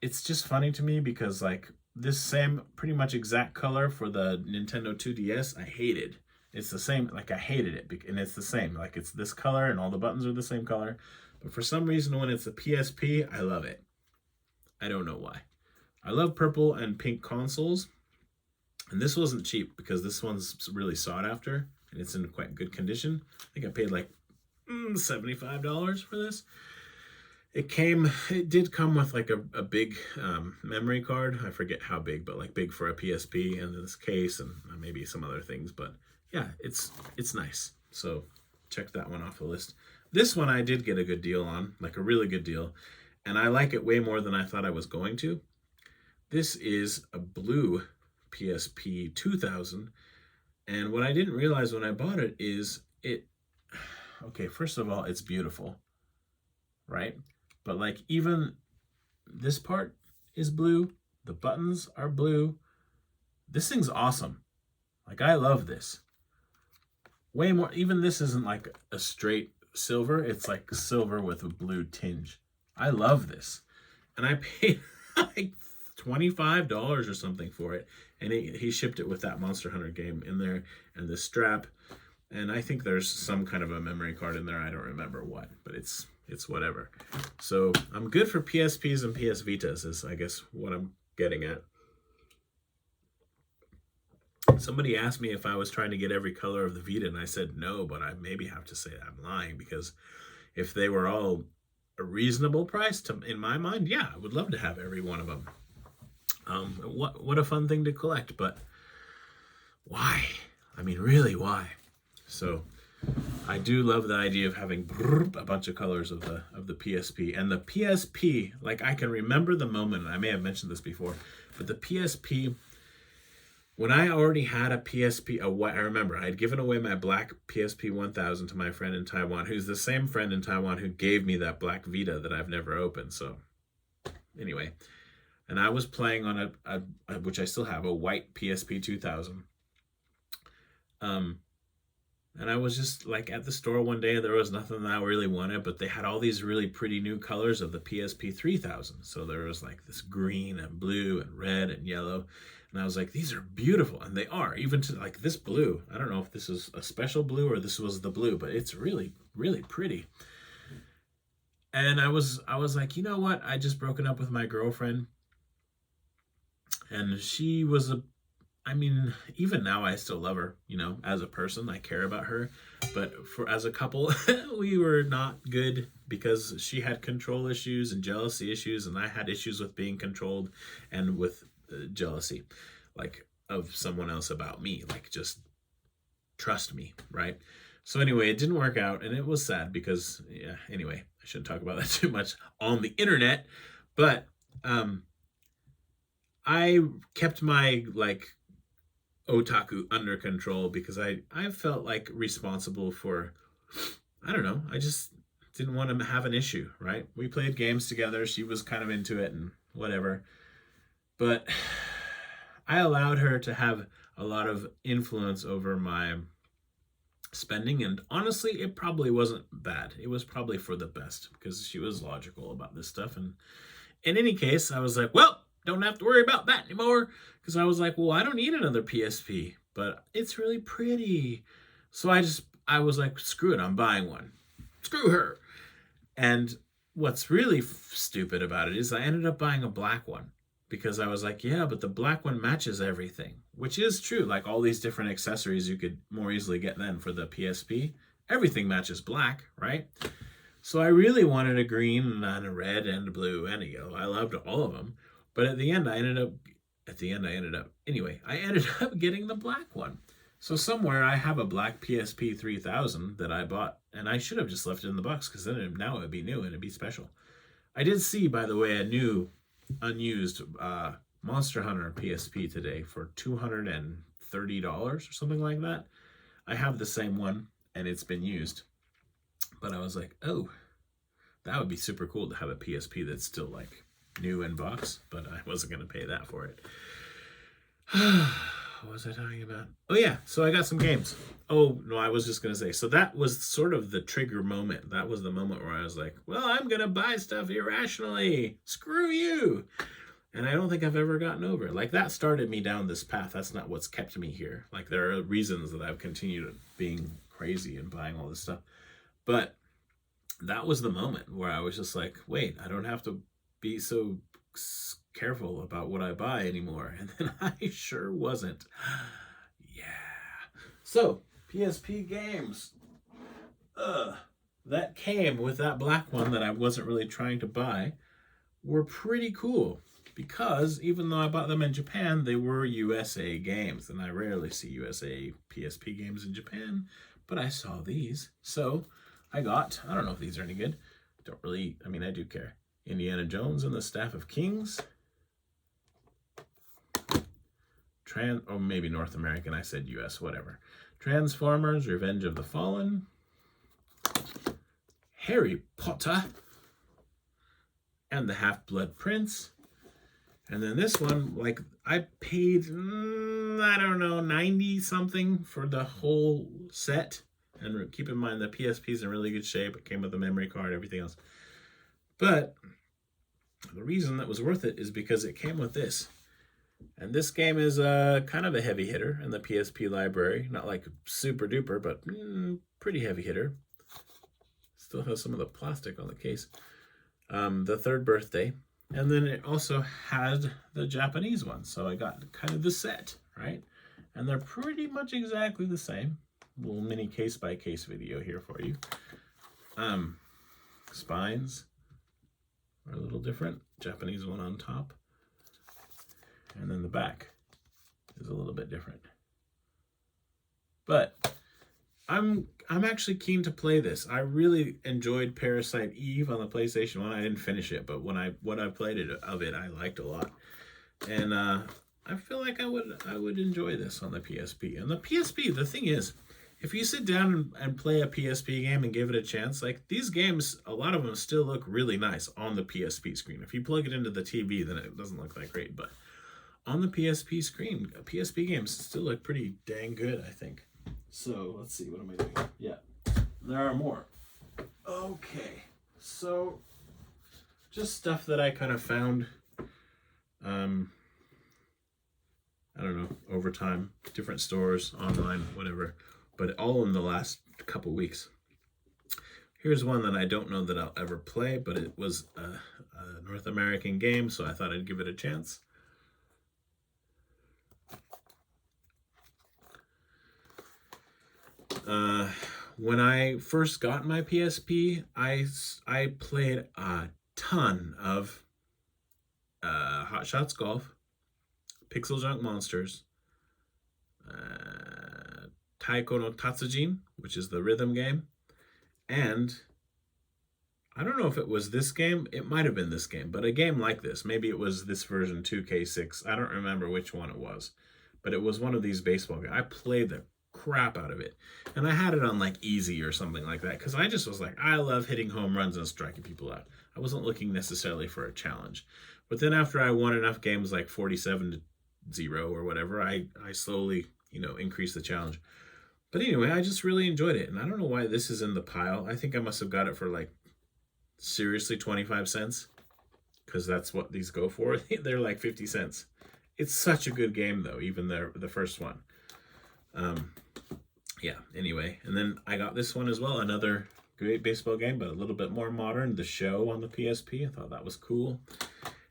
it's just funny to me because, like, this same pretty much exact color for the Nintendo 2DS, I hated. It's the same, like, I hated it, and it's the same. Like, it's this color and all the buttons are the same color. But for some reason, when it's a PSP, I love it. I don't know why. I love purple and pink consoles. And this wasn't cheap because this one's really sought after and it's in quite good condition. I think I paid like $75 for this. It did come with like a big memory card. I forget how big, but like big for a PSP, and this case and maybe some other things. But yeah, it's nice. So check that one off the list. This one I did get a good deal on, like a really good deal. And I like it way more than I thought I was going to. This is a blue PSP 2000. And what I didn't realize when I bought it is okay, first of all, it's beautiful, right? But like even this part is blue. The buttons are blue. This thing's awesome. Like I love this. Way more, even this isn't like a straight silver. It's like silver with a blue tinge. I love this. And I paid like $25 or something for it. And he shipped it with that Monster Hunter game in there and the strap. And I think there's some kind of a memory card in there. I don't remember what, but it's whatever. So I'm good for PSPs and PS Vitas is I guess what I'm getting at. Somebody asked me if I was trying to get every color of the Vita, and I said no, but I maybe have to say I'm lying, because if they were all a reasonable price, in my mind, yeah, I would love to have every one of them. What a fun thing to collect, but why? I mean, really, why? So I do love the idea of having a bunch of colors of the PSP. And the PSP, like I can remember the moment, and I may have mentioned this before, but the PSP, when I already had a PSP, I remember I had given away my black PSP 1000 to my friend in Taiwan, who's the same friend in Taiwan who gave me that black Vita that I've never opened. So anyway, and I was playing on a which I still have, a white PSP 2000. And I was just like at the store one day, there was nothing that I really wanted, but they had all these really pretty new colors of the PSP 3000. So there was like this green and blue and red and yellow. And I was like, these are beautiful. And they are, even to like this blue. I don't know if this is a special blue or this was the blue, but it's really, really pretty. And I was like, you know what? I just broken up with my girlfriend. And she was I mean, even now I still love her, you know, as a person, I care about her. But as a couple, we were not good because she had control issues and jealousy issues. And I had issues with being controlled and with jealousy, like of someone else about me, like just trust me, right? So anyway, it didn't work out, and it was sad because, yeah, anyway, I shouldn't talk about that too much on the internet, but I kept my like otaku under control because I felt like responsible for, I don't know, I just didn't want to have an issue, right? We played games together, she was kind of into it and whatever. But I allowed her to have a lot of influence over my spending, and honestly, it probably wasn't bad. It was probably for the best because she was logical about this stuff. And in any case, I was like, well, don't have to worry about that anymore, because I was like, well, I don't need another PSP, but it's really pretty. So I was like, screw it, I'm buying one. Screw her. And what's really stupid about it is I ended up buying a black one. Because I was like, yeah, but the black one matches everything, which is true. Like all these different accessories you could more easily get then for the PSP. Everything matches black, right? So I really wanted a green and a red and a blue and a yellow. I loved all of them. But at the end, I ended up getting the black one. So somewhere I have a black PSP 3000 that I bought, and I should have just left it in the box because then now it would be new and it'd be special. I did see, by the way, a new unused Monster Hunter PSP today for $230 or something like that. I have the same one and it's been used, but I was like, oh, that would be super cool to have a PSP that's still like new in box, but I wasn't going to pay that for it. What was I talking about? Oh yeah, so I got some games. Oh no, I was just going to say, so that was sort of the trigger moment. That was the moment where I was like, well, I'm going to buy stuff irrationally. Screw you. And I don't think I've ever gotten over it. Like that started me down this path. That's not what's kept me here. Like there are reasons that I've continued being crazy and buying all this stuff. But that was the moment where I was just like, wait, I don't have to be so careful about what I buy anymore. And then I sure wasn't. Yeah. So, PSP games. that came with that black one that I wasn't really trying to buy were pretty cool, because even though I bought them in Japan, they were USA games, and I rarely see USA PSP games in Japan, but I saw these. So I got, I don't know if these are any good. Don't really, I mean, I do care. Indiana Jones and the Staff of Kings. Or maybe North American, I said US, whatever. Transformers, Revenge of the Fallen. Harry Potter. And the Half-Blood Prince. And then this one, like, I paid, I don't know, 90 something for the whole set. And keep in mind the PSP is in really good shape. It came with a memory card, everything else. But the reason that was worth it is because it came with this. And this game is kind of a heavy hitter in the PSP library. Not like super duper, but pretty heavy hitter. Still has some of the plastic on the case. The Third Birthday. And then it also had the Japanese one. So I got kind of the set, right? And they're pretty much exactly the same. Little mini case-by-case video here for you. Spines are a little different. Japanese one on top. And then the back is a little bit different. But I'm actually keen to play this. I really enjoyed Parasite Eve on the PlayStation 1. I didn't finish it, but what I played of it, I liked a lot. And I feel like I would enjoy this on the PSP. And the PSP, the thing is, if you sit down and play a PSP game and give it a chance, like these games, a lot of them still look really nice on the PSP screen. If you plug it into the TV, then it doesn't look that great. But on the PSP screen, PSP games still look pretty dang good, I think. So let's see, what am I doing? Yeah, there are more. Okay, so just stuff that I kind of found, I don't know, over time, different stores, online, whatever, but all in the last couple weeks. Here's one that I don't know that I'll ever play, but it was a North American game, so I thought I'd give it a chance. When I first got my PSP, I played a ton of Hot Shots Golf, Pixel Junk Monsters, Taiko no Tatsujin, which is the rhythm game, and I don't know if it was this game. It might have been this game, but a game like this. Maybe it was this version 2K6. I don't remember which one it was, but it was one of these baseball games. I played the crap out of it, and I had it on like easy or something like that because I just was like, I love hitting home runs and striking people out. I wasn't looking necessarily for a challenge, but then after I won enough games like 47-0 or whatever, I slowly, increased the challenge. But anyway, I just really enjoyed it, and I don't know why this is in the pile. I think I must have got it for like seriously 25 cents because that's what these go for. They're like 50 cents. It's such a good game though, even the first one. Yeah, anyway, and then I got this one as well, another great baseball game, but a little bit more modern, The Show on the PSP. I thought that was cool.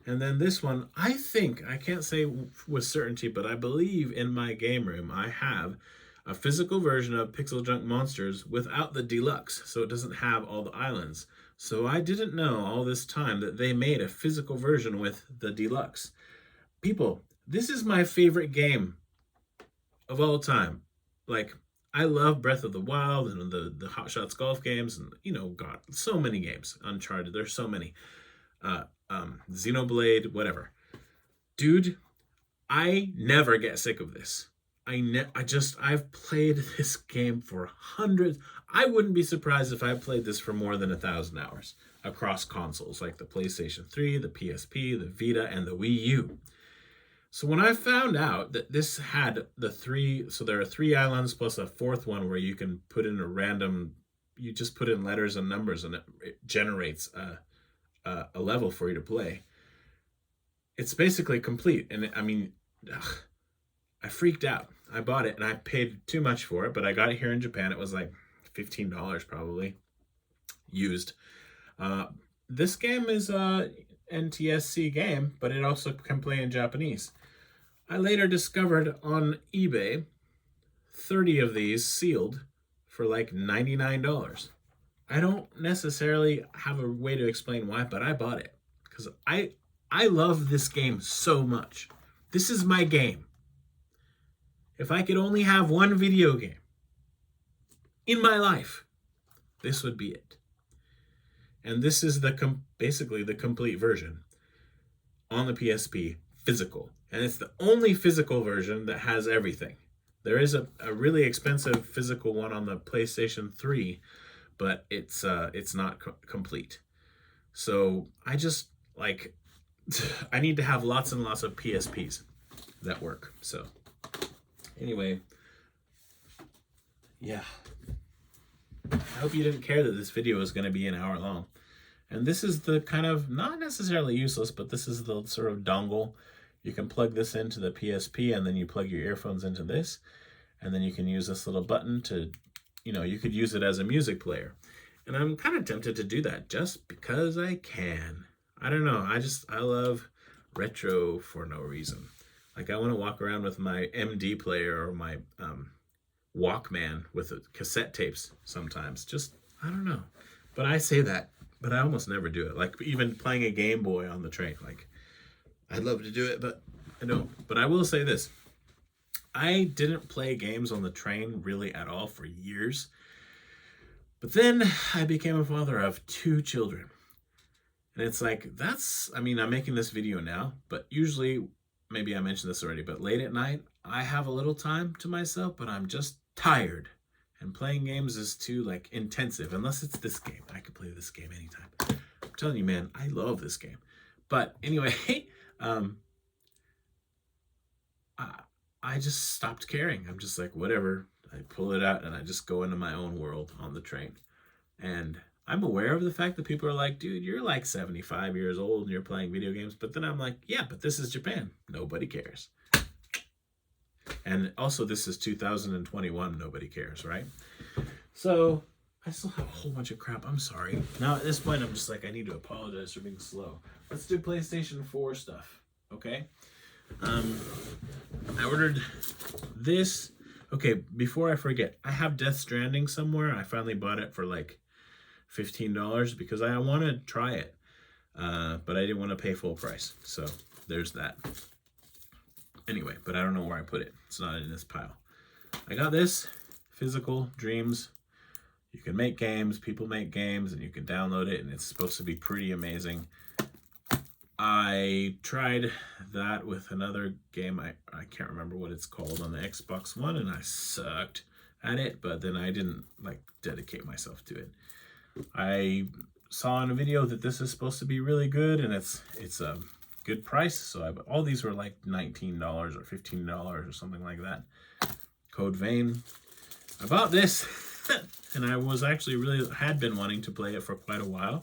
And then this one, I think, I can't say with certainty, but I believe in my game room I have a physical version of Pixel Junk Monsters without the Deluxe, so it doesn't have all the islands. So I didn't know all this time that they made a physical version with the Deluxe. People, this is my favorite game of all time. Like, I love Breath of the Wild and the Hot Shots Golf games, and God, so many games. Uncharted, there's so many. Xenoblade, whatever. Dude, I never get sick of this. I've played this game for hundreds. I wouldn't be surprised if I played this for more than 1,000 hours across consoles like the PlayStation 3, the PSP, the Vita, and the Wii U. So when I found out that this had the three, so there are 3 islands plus a 4th one where you can put in a random, you just put in letters and numbers and it generates a level for you to play. It's basically complete. And I freaked out. I bought it and I paid too much for it, but I got it here in Japan. It was like $15 probably used. This game is a NTSC game, but it also can play in Japanese. I later discovered on eBay 30 of these sealed for like $99. I don't necessarily have a way to explain why, but I bought it because I love this game so much. This is my game. If I could only have one video game in my life, this would be it. And this is basically the complete version on the PSP physical. And it's the only physical version that has everything. There is a really expensive physical one on the PlayStation 3, but it's not complete. So I just like I need to have lots and lots of PSPs that work. So anyway, yeah. I hope you didn't care that this video is going to be an hour long. And this is the kind of, not necessarily useless, but this is the sort of dongle. You can plug this into the PSP, and then you plug your earphones into this. And then you can use this little button to, you could use it as a music player. And I'm kind of tempted to do that just because I can. I don't know. I love retro for no reason. Like, I want to walk around with my MD player or my Walkman with cassette tapes sometimes. Just, I don't know. But I say that, but I almost never do it. Like, even playing a Game Boy on the train. Like, I'd love to do it, but I don't. But I will say this. I didn't play games on the train really at all for years. But then I became a father of 2 children. And it's like, I'm making this video now, but usually, maybe I mentioned this already, but late at night, I have a little time to myself, but I'm just tired. And playing games is too, intensive, unless it's this game. I could play this game anytime. I'm telling you, man, I love this game. But anyway, I just stopped caring. I'm just like, whatever. I pull it out and I just go into my own world on the train. And I'm aware of the fact that people are like, dude, you're like 75 years old and you're playing video games. But then I'm like, yeah, but this is Japan. Nobody cares. And also, this is 2021. Nobody cares, right? So I still have a whole bunch of crap. I'm sorry. Now at this point, I'm just like, I need to apologize for being slow. Let's do PlayStation 4 stuff, okay? I ordered this. Okay, before I forget, I have Death Stranding somewhere. I finally bought it for like $15 because I want to try it. But I didn't want to pay full price. So there's that. Anyway, but I don't know where I put it. It's not in this pile. I got this physical Dreams. You can make games. People make games and you can download it and it's supposed to be pretty amazing. I tried that with another game. I can't remember what it's called on the Xbox One, and I sucked at it, but then I didn't dedicate myself to it. I saw in a video that this is supposed to be really good, and it's a good price. So all these were like $19 or $15 or something like that. Code Vein. I bought this, and I was actually had been wanting to play it for quite a while.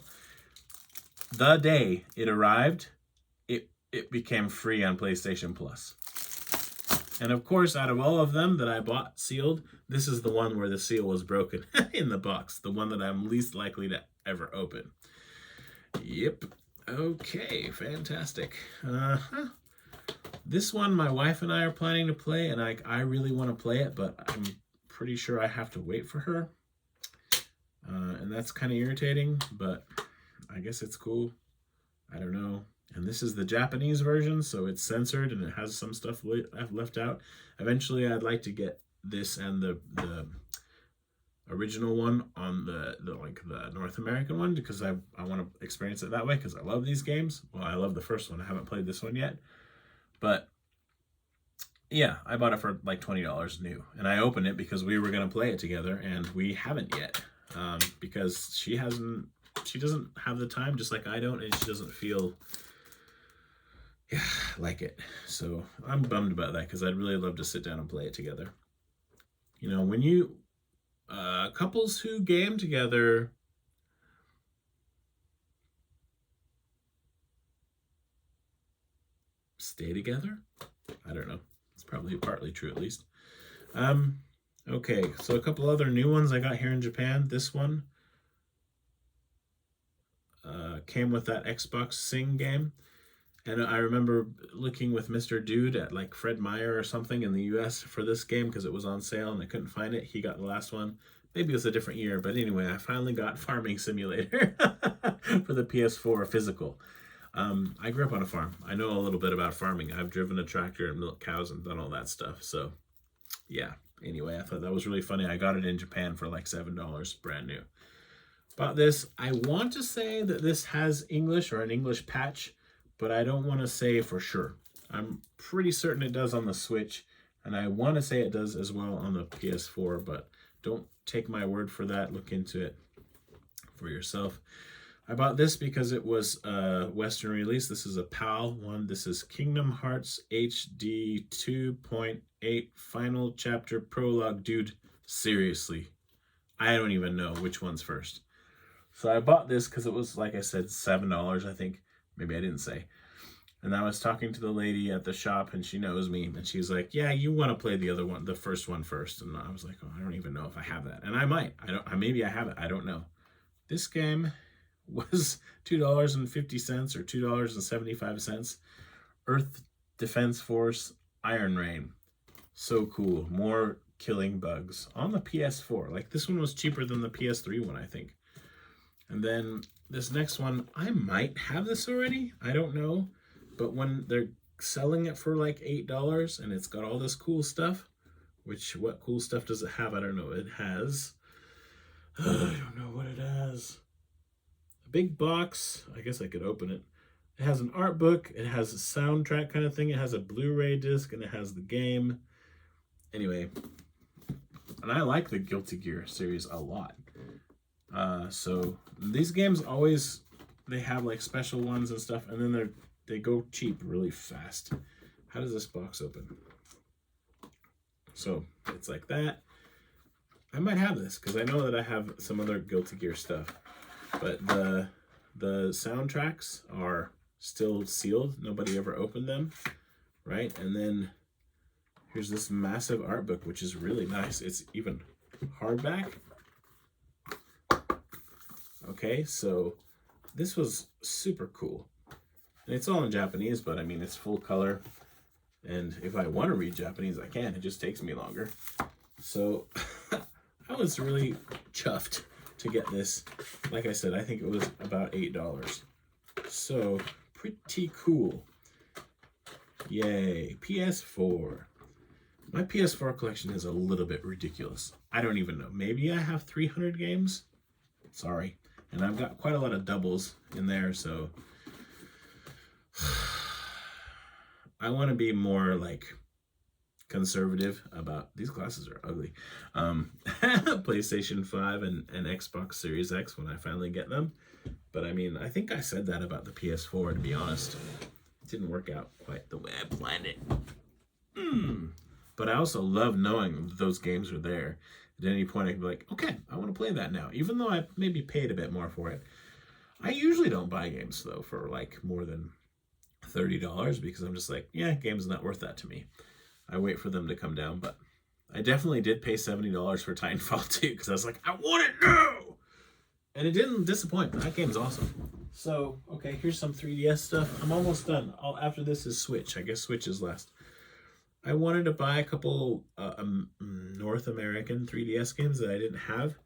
The day it arrived, it became free on PlayStation Plus. And of course, out of all of them that I bought sealed, this is the one where the seal was broken in the box. The one that I'm least likely to ever open. Yep. Okay, fantastic. This one, my wife and I are planning to play, and I really want to play it, but I'm pretty sure I have to wait for her. And that's kind of irritating, but I guess it's cool. I don't know. And this is the Japanese version, so it's censored and it has some stuff left out. Eventually, I'd like to get this and the original one on the North American one, because I want to experience it that way, because I love these games. Well, I love the first one. I haven't played this one yet. But yeah, I bought it for like $20 new. And I opened it because we were going to play it together, and we haven't yet. Because she doesn't have the time, just like I don't, and she doesn't feel like it. So I'm bummed about that, because I'd really love to sit down and play it together. You know, when you couples who game together stay together. I don't know. It's probably partly true, at least. Okay, so a couple other new ones I got here in Japan. This one came with that Xbox Sing game. And I remember looking with Mr. Dude at like Fred Meyer or something in the US for this game, because it was on sale and I couldn't find it. He got the last one, Maybe it was a different year, but anyway, I finally got Farming Simulator for the PS4 physical. I grew up on a farm. I know a little bit about farming. I've driven a tractor and milked cows and done all that stuff. So, yeah. Anyway, I thought that was really funny. I got it in Japan for like $7, brand new. Bought this. I want to say that this has English or an English patch, but I don't want to say for sure. I'm pretty certain it does on the Switch, and I want to say it does as well on the PS4, but don't take my word for that. Look into it for yourself. I bought this because it was a Western release. This is a PAL one. This is Kingdom Hearts HD 2.8 Final Chapter Prologue. Dude, seriously, I don't even know which one's first. So I bought this because it was, like I said, $7, I think. Maybe I didn't say. And I was talking to the lady at the shop, and she knows me, and she's like, yeah, you want to play the other one, the first one first. And I was like, oh, I don't even know if I have that. And I might. Maybe I have it. I don't know. This game was $2.50 or $2.75. Earth Defense Force Iron Rain. So cool. More killing bugs on the PS4. Like, this one was cheaper than the PS3 one, I think. And then this next one, I might have this already. I don't know. But when they're selling it for like $8 and it's got all this cool stuff, which, what cool stuff does it have? I don't know. It has, I don't know what it has. A big box. I guess I could open it. It has an art book. It has a soundtrack kind of thing. It has a Blu-ray disc, and it has the game. Anyway, and I like the Guilty Gear series a lot. So these games always, they have like special ones and stuff, and then they go cheap really fast. How does this box open? So it's like that. I might have this because I know that I have some other Guilty Gear stuff, but the soundtracks are still sealed. Nobody ever opened them, right? And then here's this massive art book, which is really nice. It's even hardback. Okay, so this was super cool. And it's all in Japanese, but I mean, it's full color. And if I want to read Japanese, I can. It just takes me longer. So I was really chuffed to get this. Like I said, I think it was about $8. So pretty cool. Yay, PS4. My PS4 collection is a little bit ridiculous. I don't even know. Maybe I have 300 games? Sorry. And I've got quite a lot of doubles in there, so I want to be more like conservative about, these glasses are ugly, PlayStation 5 and Xbox Series X when I finally get them. But I mean, I think I said that about the PS4, to be honest. It didn't work out quite the way I planned it. But I also love knowing those games are there. At any point I can be like, okay, I want to play that now, even though I maybe paid a bit more for it. I usually don't buy games though for like more than $30 because I'm just like, yeah, game's not worth that to me. I wait for them to come down, but I definitely did pay $70 for Titanfall 2 because I was like, I want it now! And it didn't disappoint. That game's awesome. So, okay, here's some 3DS stuff. I'm almost done. After this is Switch. I guess Switch is last. I wanted to buy a couple North American 3DS games that I didn't have.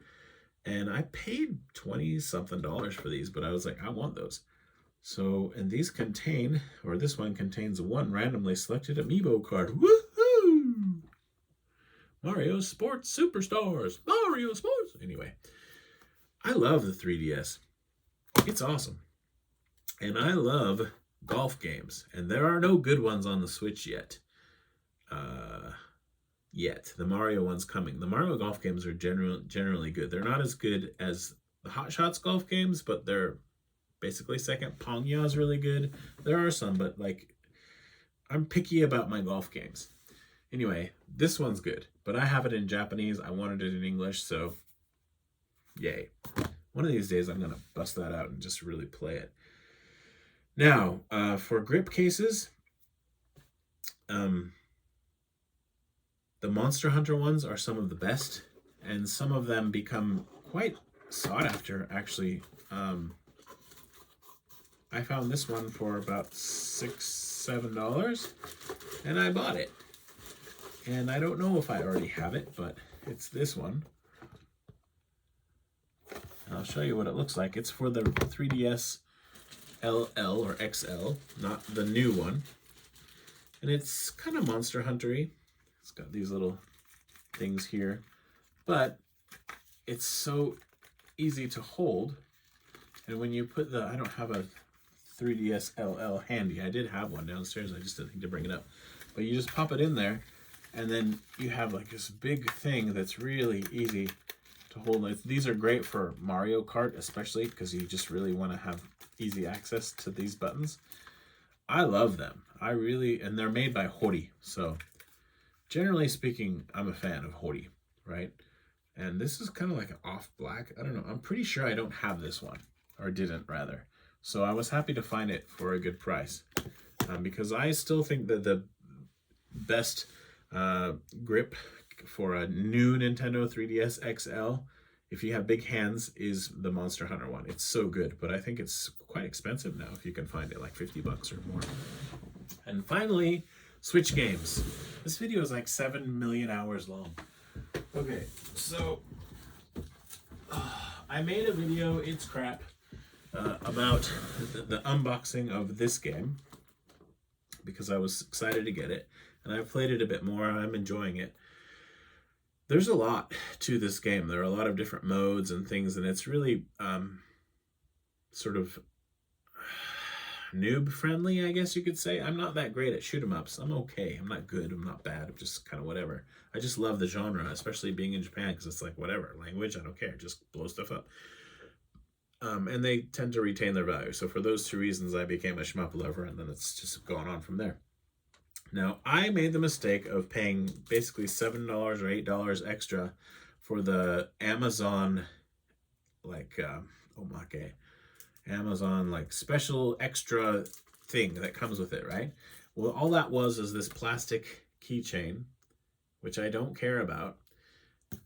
And I paid $20-something for these, but I was like, I want those. So, and these contain, or this one contains one randomly selected amiibo card. Woohoo! Mario Sports Superstars! Mario Sports! Anyway, I love the 3DS. It's awesome. And I love golf games. And there are no good ones on the Switch yet. The Mario one's coming. The Mario golf games are generally good. They're not as good as the Hot Shots golf games, but they're basically second. Pongya is really good. There are some, but like, I'm picky about my golf games. Anyway, this one's good, but I have it in Japanese. I wanted it in English, so yay. One of these days, I'm going to bust that out and just really play it. Now, for grip cases, the Monster Hunter ones are some of the best, and some of them become quite sought after, actually. I found this one for about $6-7, and I bought it. And I don't know if I already have it, but it's this one. I'll show you what it looks like. It's for the 3DS LL or XL, not the new one. And it's kind of Monster Hunter-y. It's got these little things here, but it's so easy to hold. And when you put I don't have a 3DS LL handy. I did have one downstairs. I just didn't think to bring it up. But you just pop it in there, and then you have like this big thing that's really easy to hold. These are great for Mario Kart, especially because you just really want to have easy access to these buttons. I love them. And they're made by Hori. So generally speaking, I'm a fan of Hori, right? And this is kind of like an off black. I don't know. I'm pretty sure I don't have this one, or didn't rather. So I was happy to find it for a good price, because I still think that the best grip for a new Nintendo 3DS XL, if you have big hands, is the Monster Hunter one. It's so good, but I think it's quite expensive now if you can find it, like 50 bucks or more. And finally, Switch games. This video is like 7 million hours long. Okay, so I made a video, it's crap, about the unboxing of this game because I was excited to get it, and I've played it a bit more. I'm enjoying it. There's a lot to this game. There are a lot of different modes and things, and it's really sort of noob friendly, I guess you could say. I'm not that great at shoot 'em ups. I'm okay. I'm not good. I'm not bad. I'm just kind of whatever. I just love the genre, especially being in Japan, because it's like whatever language, I don't care. Just blow stuff up. And they tend to retain their value. So for those two reasons, I became a shmup lover, and then it's just gone on from there. Now, I made the mistake of paying basically $7 or $8 extra for the Amazon, like, omake, Amazon, like, special extra thing that comes with it, right? Well, all that is this plastic keychain, which I don't care about,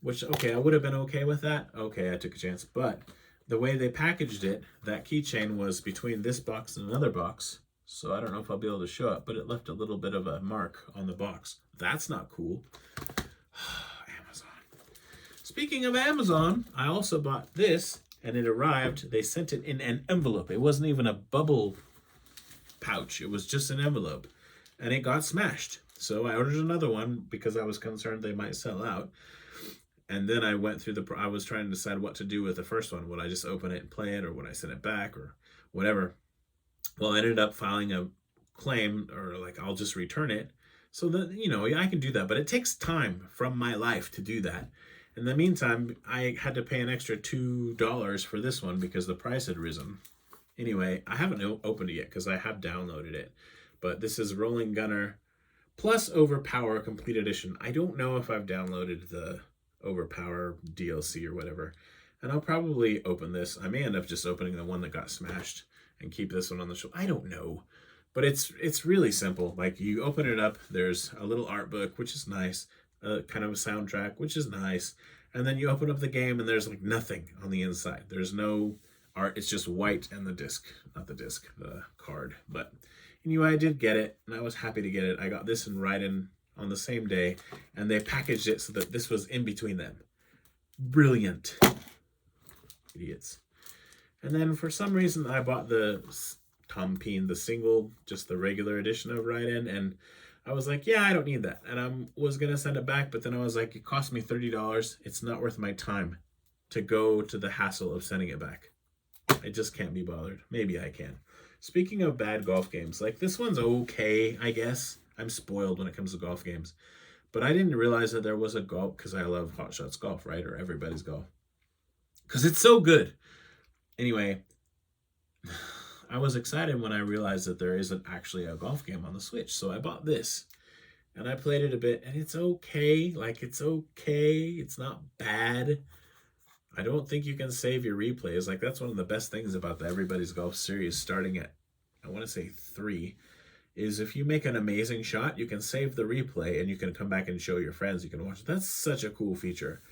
which, okay, I would have been okay with that. Okay, I took a chance, but the way they packaged it, that keychain was between this box and another box. So I don't know if I'll be able to show it, but it left a little bit of a mark on the box. That's not cool. Amazon. Speaking of Amazon, I also bought this, and it arrived. They sent it in an envelope. It wasn't even a bubble pouch. It was just an envelope, and it got smashed. So I ordered another one because I was concerned they might sell out. And then I went through I was trying to decide what to do with the first one. Would I just open it and play it, or would I send it back, or whatever? Well, I ended up filing a claim, or like, I'll just return it. So that, you know, I can do that, but it takes time from my life to do that. In the meantime, I had to pay an extra $2 for this one because the price had risen. Anyway, I haven't opened it yet because I have downloaded it. But this is Rolling Gunner plus Overpower Complete Edition. I don't know if I've downloaded the Overpower DLC or whatever. And I'll probably open this. I may end up just opening the one that got smashed and keep this one on the show. I don't know. But it's really simple. Like, you open it up, there's a little art book, which is nice, kind of a soundtrack, which is nice, and then you open up the game and there's like nothing on the inside. There's no art. It's just white and the disc, not the disc, the card. But anyway, I did get it, and I was happy to get it. I got this in Raiden on the same day, and they packaged it so that this was in between them. Brilliant. Idiots. And then for some reason, I bought the Tompeen, the single, just the regular edition of Raiden, and I was like, yeah, I don't need that. And I was going to send it back, but then I was like, it cost me $30. It's not worth my time to go to the hassle of sending it back. I just can't be bothered. Maybe I can. Speaking of bad golf games, like, this one's okay, I guess. I'm spoiled when it comes to golf games. But I didn't realize that there was a golf, because I love Hot Shots Golf, right? Or Everybody's Golf. Because it's so good. Anyway, I was excited when I realized that there isn't actually a golf game on the Switch. So I bought this, and I played it a bit, and it's okay. Like, it's okay. It's not bad. I don't think you can save your replays. Like, that's one of the best things about the Everybody's Golf series, starting at, I want to say 3, is if you make an amazing shot, you can save the replay, and you can come back and show your friends. You can watch it. That's such a cool feature.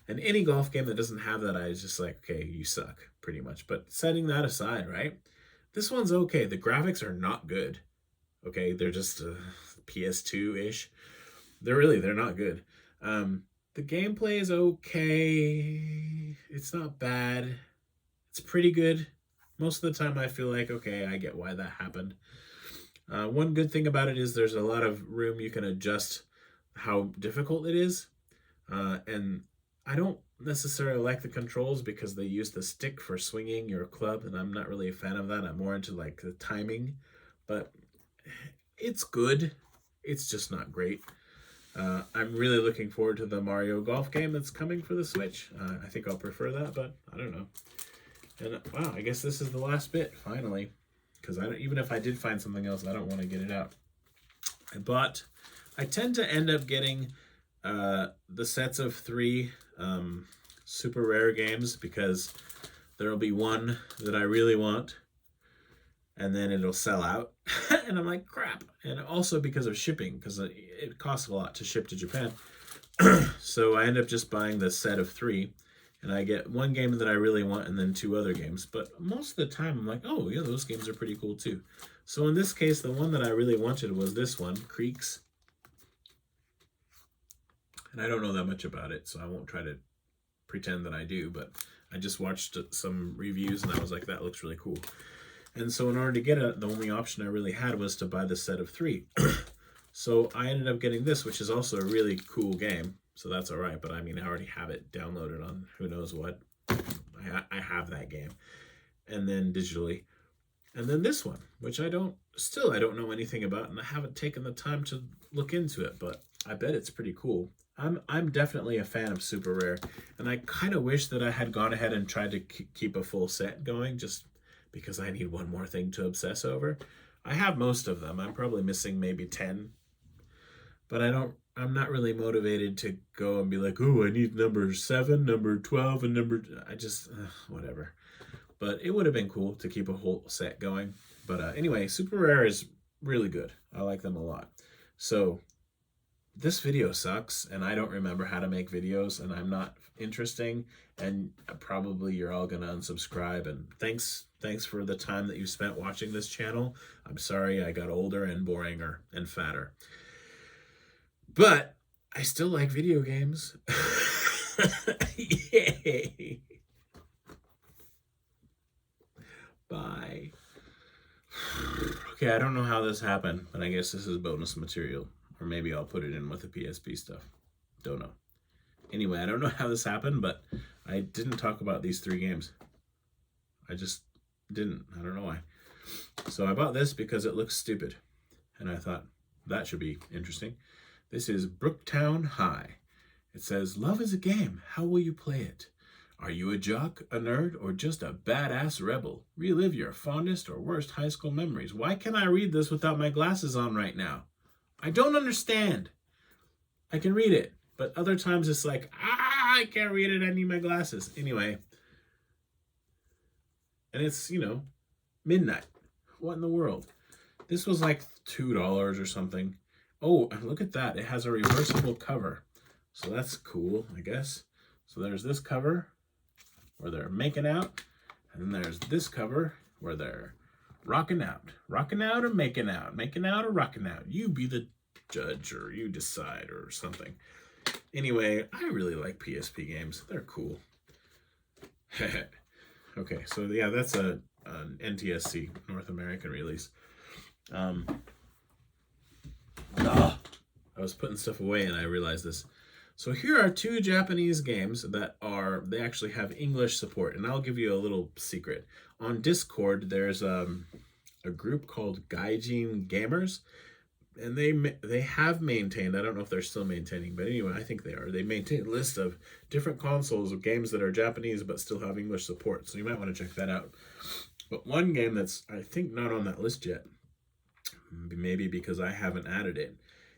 And any golf game that doesn't have that, I was just like, okay, you suck, pretty much. But setting that aside, right? This one's okay. The graphics are not good. Okay, they're just PS2-ish. They're not good. The gameplay is okay. It's not bad. It's pretty good. Most of the time I feel like, okay, I get why that happened. One good thing about it is there's a lot of room you can adjust how difficult it is. And I don't necessarily like the controls because they use the stick for swinging your club, and I'm not really a fan of that. I'm more into like the timing, but it's good. It's just not great. I'm really looking forward to the Mario Golf game that's coming for the Switch. I think I'll prefer that, but I don't know. And wow, I guess this is the last bit, finally. Because even if I did find something else, I don't want to get it out. But I tend to end up getting the sets of 3 super rare games because there will be one that I really want, and then it'll sell out. And I'm like, crap. And also because of shipping, because it costs a lot to ship to Japan. So I end up just buying the set of 3. And I get one game that I really want and then 2 other games. But most of the time, I'm like, oh, yeah, those games are pretty cool, too. So in this case, the one that I really wanted was this one, Creeks. And I don't know that much about it, so I won't try to pretend that I do. But I just watched some reviews, and I was like, that looks really cool. And so in order to get it, the only option I really had was to buy the set of 3. So I ended up getting this, which is also a really cool game. So that's all right, but I mean, I already have it downloaded on who knows what. I have that game. And then digitally. And then this one, which I don't know anything about, and I haven't taken the time to look into it, but I bet it's pretty cool. I'm definitely a fan of Super Rare, and I kind of wish that I had gone ahead and tried to keep a full set going, just because I need one more thing to obsess over. I have most of them. I'm probably missing maybe 10, but I'm not really motivated to go and be like, oh, I need number 7, number 12, and whatever. But it would have been cool to keep a whole set going. But anyway, Super Rare is really good. I like them a lot. So this video sucks, and I don't remember how to make videos, and I'm not interesting, and probably you're all gonna unsubscribe. And thanks for the time that you spent watching this channel. I'm sorry I got older and boringer and fatter. But I still like video games. Yay. Bye. Okay, I don't know how this happened, but I guess this is bonus material. Or maybe I'll put it in with the PSP stuff. Don't know. Anyway, I don't know how this happened, but I didn't talk about these 3 games. I just didn't. I don't know why. So I bought this because it looks stupid. And I thought, that should be interesting. This is Brooktown High. It says, love is a game. How will you play it? Are you a jock, a nerd, or just a badass rebel? Relive your fondest or worst high school memories. Why can't I read this without my glasses on right now? I don't understand. I can read it, but other times it's like, I can't read it. I need my glasses. Anyway. And it's, midnight. What in the world? This was like $2 or something. Oh, and look at that. It has a reversible cover. So that's cool, I guess. So there's this cover where they're making out. And then there's this cover where they're rocking out. Rocking out or making out? Making out or rocking out? You be the judge, or you decide, or something. Anyway, I really like PSP games. They're cool. Okay, so yeah, that's an NTSC, North American release. I was putting stuff away and I realized this. So here are 2 Japanese games that they actually have English support. And I'll give you a little secret. On Discord, there's a group called Gaijin Gamers. And they have maintained, I don't know if they're still maintaining, but anyway, I think they are. They maintain a list of different consoles of games that are Japanese but still have English support. So you might want to check that out. But one game that's, I think, not on that list yet, maybe because I haven't added it,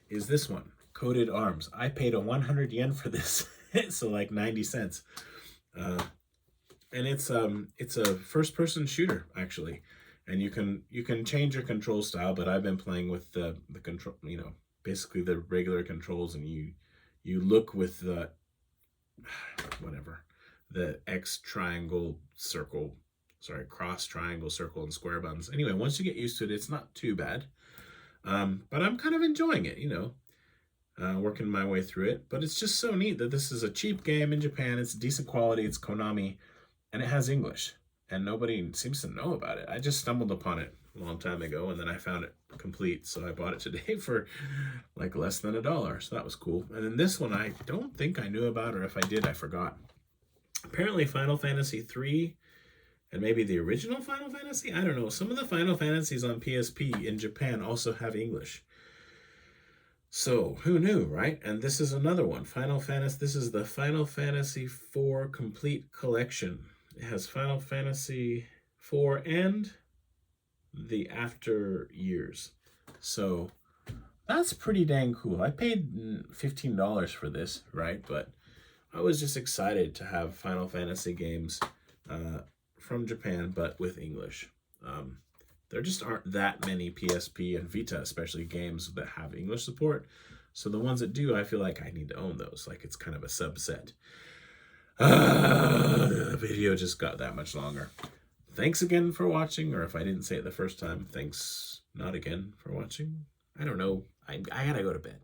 is this one, Coded Arms. I paid 100 yen for this, so like 90 cents. And it's a first-person shooter, actually. And you can change your control style, but I've been playing with the control, basically the regular controls, and you look with the the X triangle circle, cross triangle circle and square buttons. Anyway, once you get used to it, it's not too bad. But I'm kind of enjoying it, working my way through it. But it's just so neat that this is a cheap game in Japan. It's decent quality. It's Konami, and it has English. and nobody seems to know about it. I just stumbled upon it a long time ago, and then I found it complete, so I bought it today for like less than $1, so that was cool. And then this one I don't think I knew about, or if I did, I forgot. Apparently Final Fantasy 3 and maybe the original Final Fantasy, I don't know, some of the Final Fantasies on PSP in Japan also have English. So who knew, right? And this is another one, Final Fantasy. This is the Final Fantasy 4 Complete Collection. It has Final Fantasy 4 and the After Years. So that's pretty dang cool. I paid $15 for this, right? But I was just excited to have Final Fantasy games from Japan, but with English. There just aren't that many PSP and Vita, especially, games that have English support. So the ones that do, I feel like I need to own those. Like, it's kind of a subset. The video just got that much longer. Thanks again for watching, or if I didn't say it the first time, thanks not again for watching. I don't know. I gotta go to bed.